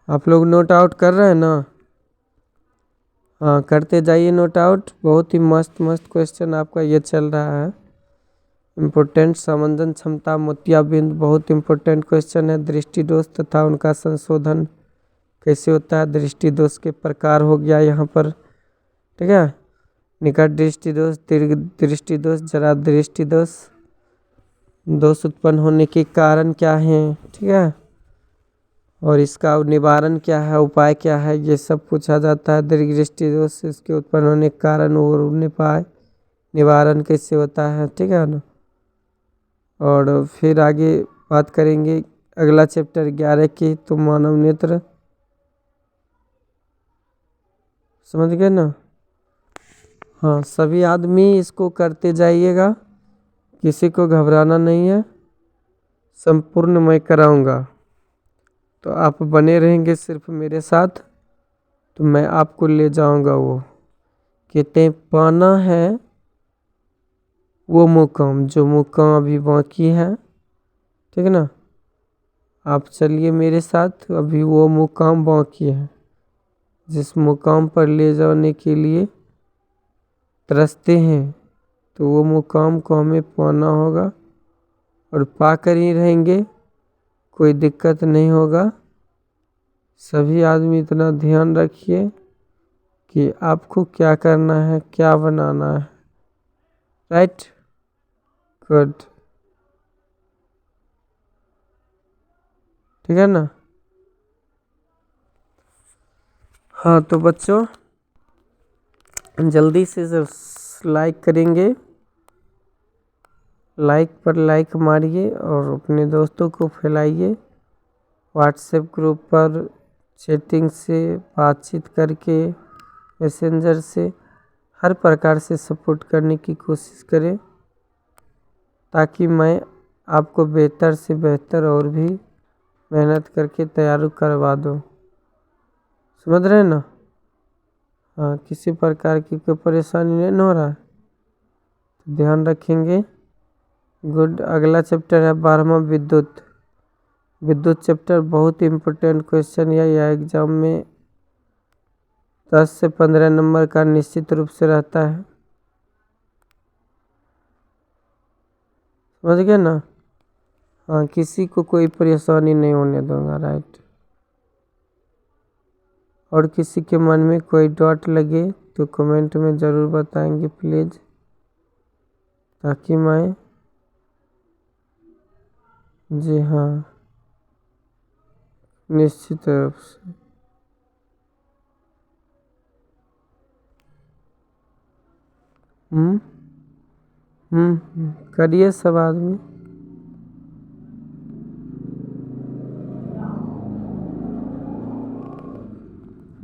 आप लोग नोट आउट कर रहे हैं ना? हाँ करते जाइए नोट आउट। बहुत ही मस्त मस्त क्वेश्चन आपका ये चल रहा है। इम्पोर्टेंट संवेदन क्षमता मोतियाबिंद बहुत इम्पोर्टेंट क्वेश्चन है। दृष्टि दोष तथा उनका संशोधन कैसे होता है, दृष्टि दोष के प्रकार हो गया यहाँ पर। ठीक है। निकट दृष्टि दोष, दीर्घ दृष्टि दोष, जरा दृष्टि दोष, दोष उत्पन्न होने के कारण क्या हैं, ठीक है, और इसका निवारण क्या है, उपाय क्या है, ये सब पूछा जाता है। दीर्घ दृष्टि दोष इसके उत्पन्न होने के कारण और उपाय निवारण कैसे होता है, ठीक है ना। और फिर आगे बात करेंगे अगला चैप्टर 11 की, तो मानव नेत्र, समझ गए ना। हाँ, सभी आदमी इसको करते जाइएगा, किसी को घबराना नहीं है, संपूर्ण मैं कराऊंगा। तो आप बने रहेंगे सिर्फ मेरे साथ, तो मैं आपको ले जाऊंगा। वो कहते हैं पाना है वो मुकाम, जो मुकाम अभी बाकी है, ठीक है ना। आप चलिए मेरे साथ, अभी वो मुकाम बाकी है, जिस मुकाम पर ले जाने के लिए तरसते हैं, तो वो मुकाम को हमें पाना होगा, और पाकर ही रहेंगे, कोई दिक्कत नहीं होगा। सभी आदमी इतना ध्यान रखिए कि आपको क्या करना है, क्या बनाना है, राइट, गुड, ठीक है ना। हाँ तो बच्चों जल्दी से लाइक करेंगे, लाइक पर लाइक मारिए और अपने दोस्तों को फैलाइए। व्हाट्सएप ग्रुप पर चैटिंग से, बातचीत करके, मैसेंजर से, हर प्रकार से सपोर्ट करने की कोशिश करें, ताकि मैं आपको बेहतर से बेहतर और भी मेहनत करके तैयार करवा दूँ। समझ रहे हैं ना। हाँ, किसी प्रकार की कोई परेशानी नहीं हो रहा है, तो ध्यान रखेंगे। गुड। अगला चैप्टर है 12वां विद्युत। विद्युत चैप्टर बहुत इम्पोर्टेंट क्वेश्चन है, यह एग्जाम में 10 से 15 नंबर का निश्चित रूप से रहता है, समझ गए ना। हाँ, किसी को कोई परेशानी नहीं होने दूंगा, राइट। और किसी के मन में कोई डाउट लगे तो कमेंट में ज़रूर बताएंगे प्लीज़, ताकि मैं, जी हाँ, निश्चित रूप से। करिए सब आदमी।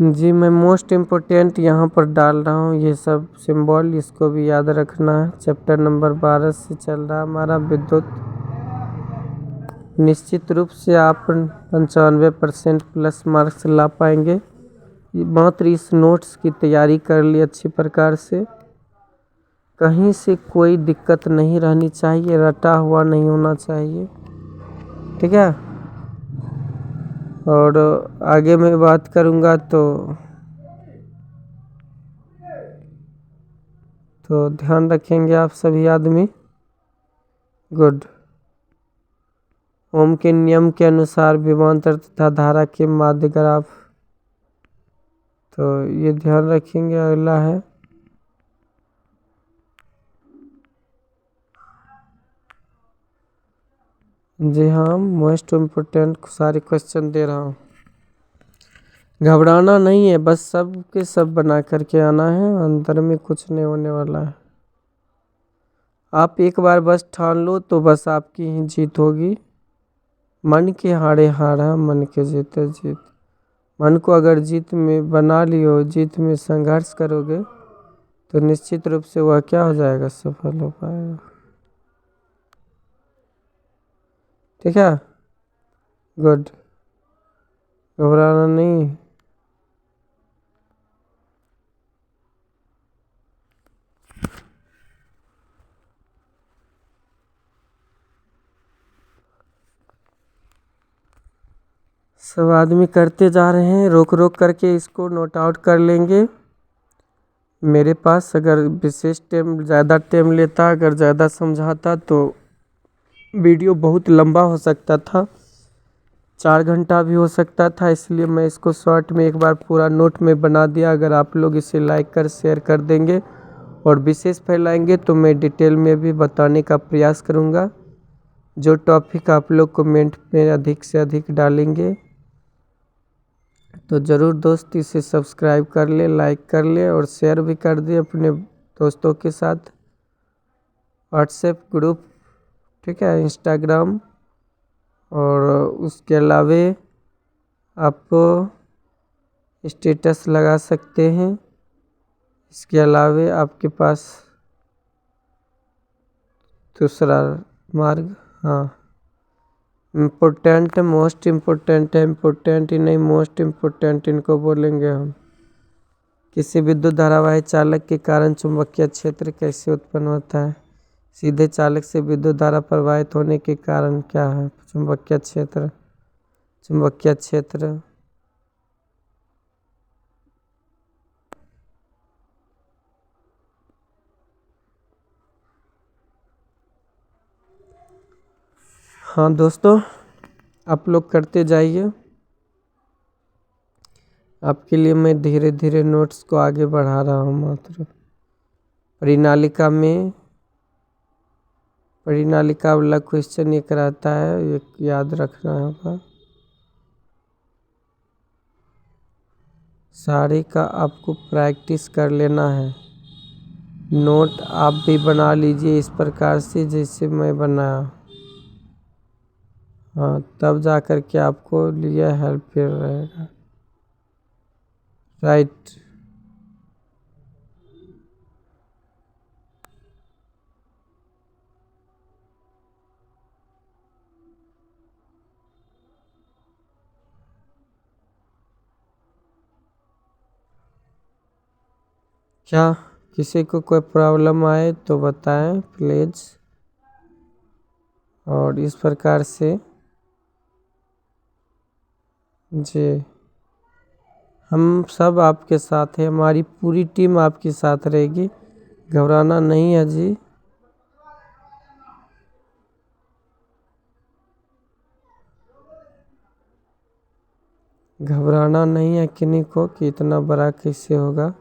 जी, मैं मोस्ट इम्पोर्टेंट यहाँ पर डाल रहा हूँ ये सब सिंबल, इसको भी याद रखना है। चैप्टर नंबर 12 से चल रहा है हमारा विद्युत। निश्चित रूप से आप 95% प्लस मार्क्स ला पाएंगे। मात्र इस नोट्स की तैयारी कर ली अच्छी प्रकार से, कहीं से कोई दिक्कत नहीं रहनी चाहिए, रटा हुआ नहीं होना चाहिए, ठीक है। और आगे मैं बात करूँगा तो ध्यान रखेंगे आप सभी आदमी। गुड। ओम के नियम के अनुसार विभवांतर तथा धारा के माध्य ग्राफ, तो ये ध्यान रखेंगे। अगला है जी हाँ, मोस्ट इम्पोर्टेंट सारे क्वेश्चन दे रहा हूँ, घबराना नहीं है, बस सब के सब बना करके आना है, अंदर में कुछ नहीं होने वाला है। आप एक बार बस ठान लो तो बस आपकी ही जीत होगी। मन के हारे हारा, मन के जीते जीत। मन को अगर जीत में बना लियो, जीत में संघर्ष करोगे, तो निश्चित रूप से वह क्या हो जाएगा, सफल हो पाएगा, ठीक है। गुड। घबराना नहीं। सब आदमी करते जा रहे हैं, रोक रोक करके इसको नोट आउट कर लेंगे। मेरे पास अगर विशेष टाइम, ज़्यादा टाइम लेता, अगर ज़्यादा समझाता, तो वीडियो बहुत लंबा हो सकता था, 4 घंटा भी हो सकता था। इसलिए मैं इसको शॉर्ट में एक बार पूरा नोट में बना दिया। अगर आप लोग इसे लाइक कर शेयर कर देंगे और विशेष फैलाएंगे, तो मैं डिटेल में भी बताने का प्रयास करूँगा। जो टॉपिक आप लोग कमेंट में अधिक से अधिक डालेंगे तो ज़रूर दोस्त इसे सब्सक्राइब कर ले, लाइक कर ले और शेयर भी कर दे अपने दोस्तों के साथ। व्हाट्सएप ग्रुप, ठीक है, इंस्टाग्राम, और उसके अलावे आप स्टेटस लगा सकते हैं। इसके अलावे आपके पास दूसरा मार्ग, हाँ, इम्पोर्टेंट, मोस्ट इम्पोर्टेंट है, इम्पोर्टेंट ही नहीं मोस्ट इम्पोर्टेंट इनको बोलेंगे हम। किसी विद्युत धारावाही चालक के कारण चुंबकीय क्षेत्र कैसे उत्पन्न होता है? सीधे चालक से विद्युत धारा प्रवाहित होने के कारण क्या है? चुंबकीय क्षेत्र। चुंबकीय क्षेत्र हाँ दोस्तों, आप लोग करते जाइए। आपके लिए मैं धीरे धीरे नोट्स को आगे बढ़ा रहा हूँ। मात्र परिनालिका वाला क्वेश्चन एक रहता है, एक याद रखना होगा। सारे का आपको प्रैक्टिस कर लेना है। नोट आप भी बना लीजिए इस प्रकार से जैसे मैं बनाया, हाँ, तब जा कर के आपको लिए हेल्पफुल रहेगा। राइट। क्या किसी को कोई प्रॉब्लम आए तो बताएं प्लीज़। और इस प्रकार से जी, हम सब आपके साथ हैं, हमारी पूरी टीम आपके साथ रहेगी, घबराना नहीं है जी। घबराना नहीं है किन्हीं को कि इतना बड़ा कैसे होगा।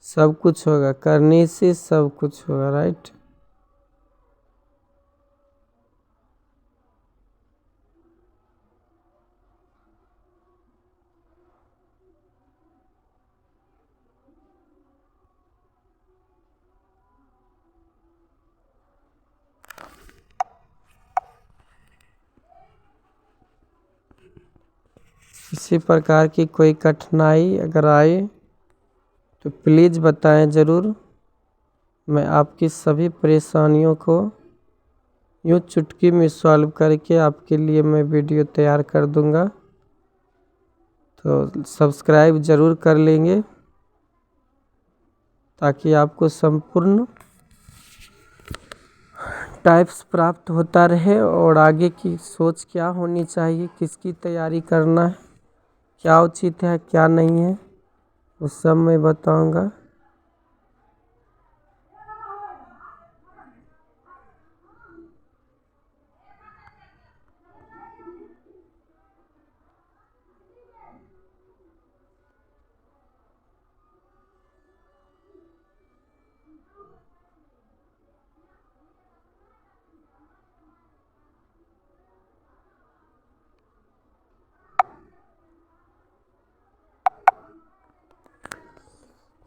सब कुछ होगा, करने से सब कुछ होगा। राइट। किसी प्रकार की कोई कठिनाई अगर आए तो प्लीज़ बताएं ज़रूर। मैं आपकी सभी परेशानियों को यूँ चुटकी में सॉल्व करके आपके लिए मैं वीडियो तैयार कर दूंगा। तो सब्सक्राइब ज़रूर कर लेंगे ताकि आपको संपूर्ण टाइप्स प्राप्त होता रहे और आगे की सोच क्या होनी चाहिए, किसकी तैयारी करना है, क्या उचित है क्या नहीं है, वो सब मैं बताऊंगा।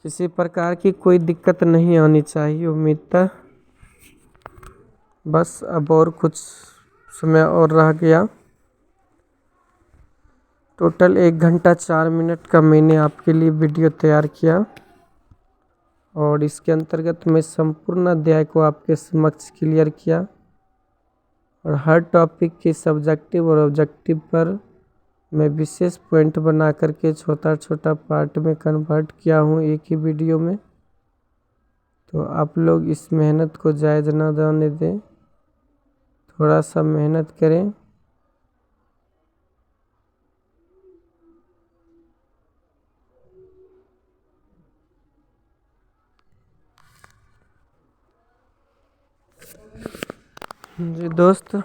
किसी प्रकार की कोई दिक्कत नहीं आनी चाहिए उम्मीद। बस अब और कुछ समय और रह गया। टोटल 1 घंटा 4 मिनट का मैंने आपके लिए वीडियो तैयार किया और इसके अंतर्गत मैं संपूर्ण अध्याय को आपके समक्ष क्लियर किया और हर टॉपिक के सब्जेक्टिव और ऑब्जेक्टिव पर मैं विशेष पॉइंट बना करके छोटा छोटा पार्ट में कन्वर्ट किया हूँ एक ही वीडियो में। तो आप लोग इस मेहनत को जायज़ ना जाने दें, थोड़ा सा मेहनत करें। जी दोस्त,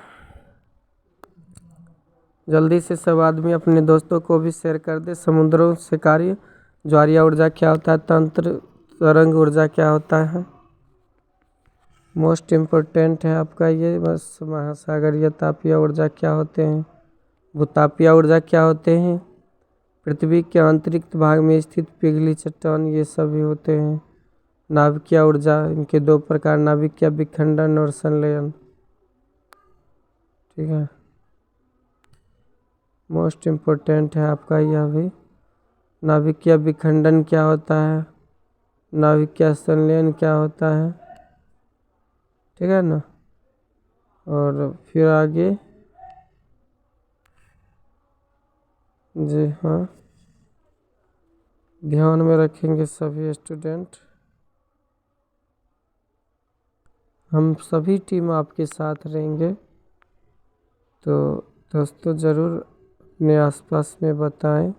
जल्दी से सब आदमी अपने दोस्तों को भी शेयर कर दे। समुद्रों से कार्य, ज्वारीय ऊर्जा क्या होता है, तंत्र तरंग ऊर्जा क्या होता है, मोस्ट इम्पोर्टेंट है आपका ये बस। महासागरीय तापीय ऊर्जा क्या होते हैं? भूतापीय ऊर्जा क्या होते हैं? पृथ्वी के आंतरिक भाग में स्थित पिघली चट्टान, ये सभी होते हैं। नाभिकीय ऊर्जा, इनके दो प्रकार, नाभिकीय विखंडन और संलयन। ठीक है, मोस्ट इम्पोर्टेंट है आपका यह भी। नाभिकीय विखंडन क्या होता है, नाभिकीय संलयन क्या होता है, ठीक है ना। और फिर आगे, जी हाँ, ध्यान में रखेंगे सभी स्टूडेंट। हम सभी टीम आपके साथ रहेंगे, तो दोस्तों ज़रूर अपने आसपास में बताएं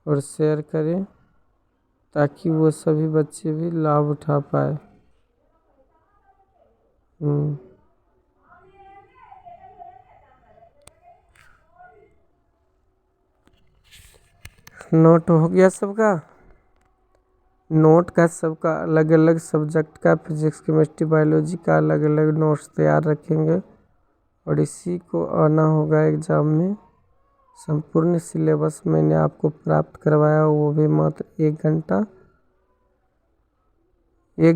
और शेयर करें ताकि वो सभी बच्चे भी लाभ उठा पाए। नोट हो गया सबका? नोट का सबका अलग अलग सब्जेक्ट का, फिजिक्स केमिस्ट्री बायोलॉजी का अलग अलग नोट्स तैयार रखेंगे और इसी को आना होगा एग्ज़ाम में। संपूर्ण सिलेबस मैंने आपको प्राप्त करवाया, वो भी मात्र 1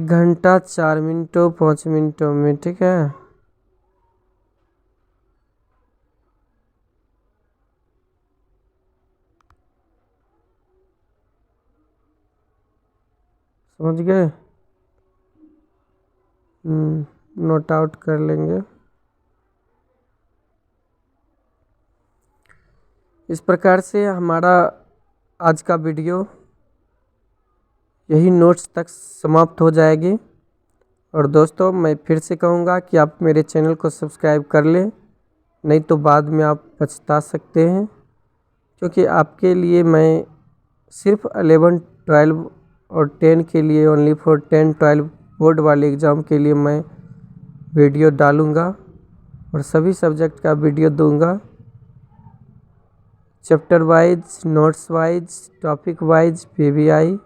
घंटा 4 मिनटों 5 मिनटों में, ठीक है। समझ गए? नोट आउट कर लेंगे। इस प्रकार से हमारा आज का वीडियो यही नोट्स तक समाप्त हो जाएगी। और दोस्तों मैं फिर से कहूँगा कि आप मेरे चैनल को सब्सक्राइब कर लें, नहीं तो बाद में आप पछता सकते हैं, क्योंकि आपके लिए मैं सिर्फ 11, 12 और 10 के लिए, ओनली फॉर 10, 12 बोर्ड वाले एग्ज़ाम के लिए मैं वीडियो डालूँगा और सभी सब्जेक्ट का वीडियो दूंगा, chapter wise, notes wise, topic wise, PVI,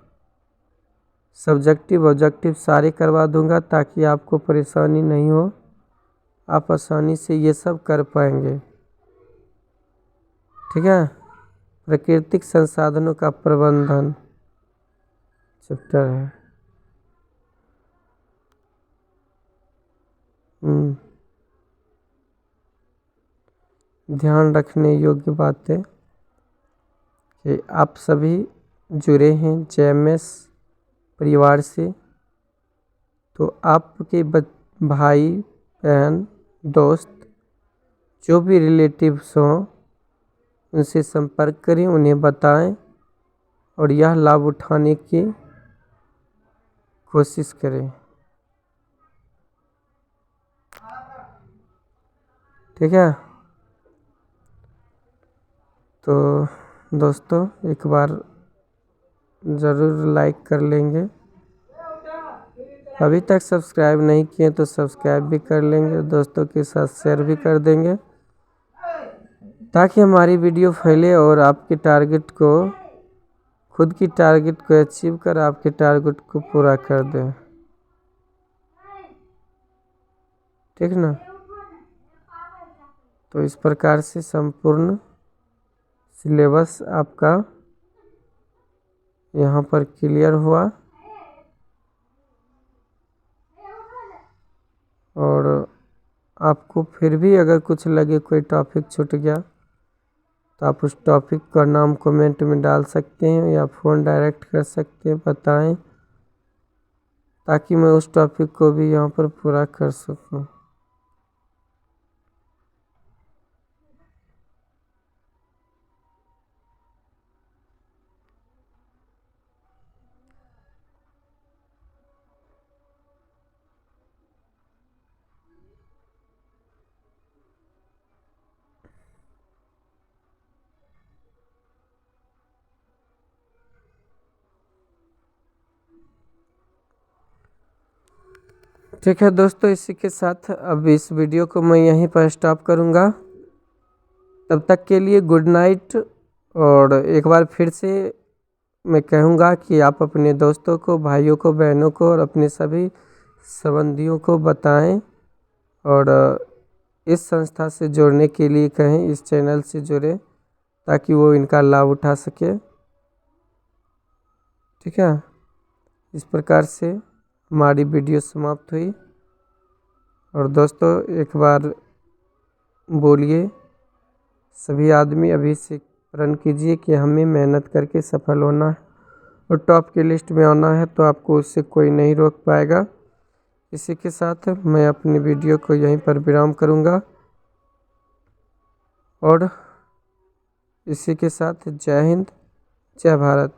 subjective objective सारे करवा दूंगा ताकि आपको परेशानी नहीं हो, आप आसानी से ये सब कर पाएंगे। ठीक है, प्राकृतिक संसाधनों का प्रबंधन चैप्टर है। ध्यान रखने योग्य बात है कि आप सभी जुड़े हैं जेएमएस परिवार से, तो आपके भाई बहन दोस्त जो भी रिलेटिव्स हों उनसे संपर्क करें, उन्हें बताएं और यह लाभ उठाने की कोशिश करें। ठीक है, तो दोस्तों एक बार ज़रूर लाइक कर लेंगे, अभी तक सब्सक्राइब नहीं किए तो सब्सक्राइब भी कर लेंगे, दोस्तों के साथ शेयर भी कर देंगे ताकि हमारी वीडियो फैले और आपके टारगेट को, खुद की टारगेट को अचीव कर आपके टारगेट को पूरा कर दें। ठीक ना, तो इस प्रकार से संपूर्ण सिलेबस आपका यहाँ पर क्लियर हुआ। और आपको फिर भी अगर कुछ लगे कोई टॉपिक छूट गया तो आप उस टॉपिक का नाम कमेंट में डाल सकते हैं या फ़ोन डायरेक्ट कर सकते हैं, बताएं ताकि मैं उस टॉपिक को भी यहाँ पर पूरा कर सकूं। ठीक है दोस्तों, इसी के साथ अब इस वीडियो को मैं यहीं पर स्टॉप करूँगा। तब तक के लिए गुड नाइट। और एक बार फिर से मैं कहूँगा कि आप अपने दोस्तों को, भाइयों को, बहनों को और अपने सभी संबंधियों को बताएं और इस संस्था से जुड़ने के लिए कहें, इस चैनल से जुड़े ताकि वो इनका लाभ उठा सके। ठीक है, इस प्रकार से हमारी वीडियो समाप्त हुई। और दोस्तों एक बार बोलिए, सभी आदमी अभी से प्रण कीजिए कि हमें मेहनत करके सफल होना है और टॉप की लिस्ट में आना है, तो आपको उससे कोई नहीं रोक पाएगा। इसी के साथ मैं अपनी वीडियो को यहीं पर विराम करूंगा और इसी के साथ जय हिंद, जय भारत।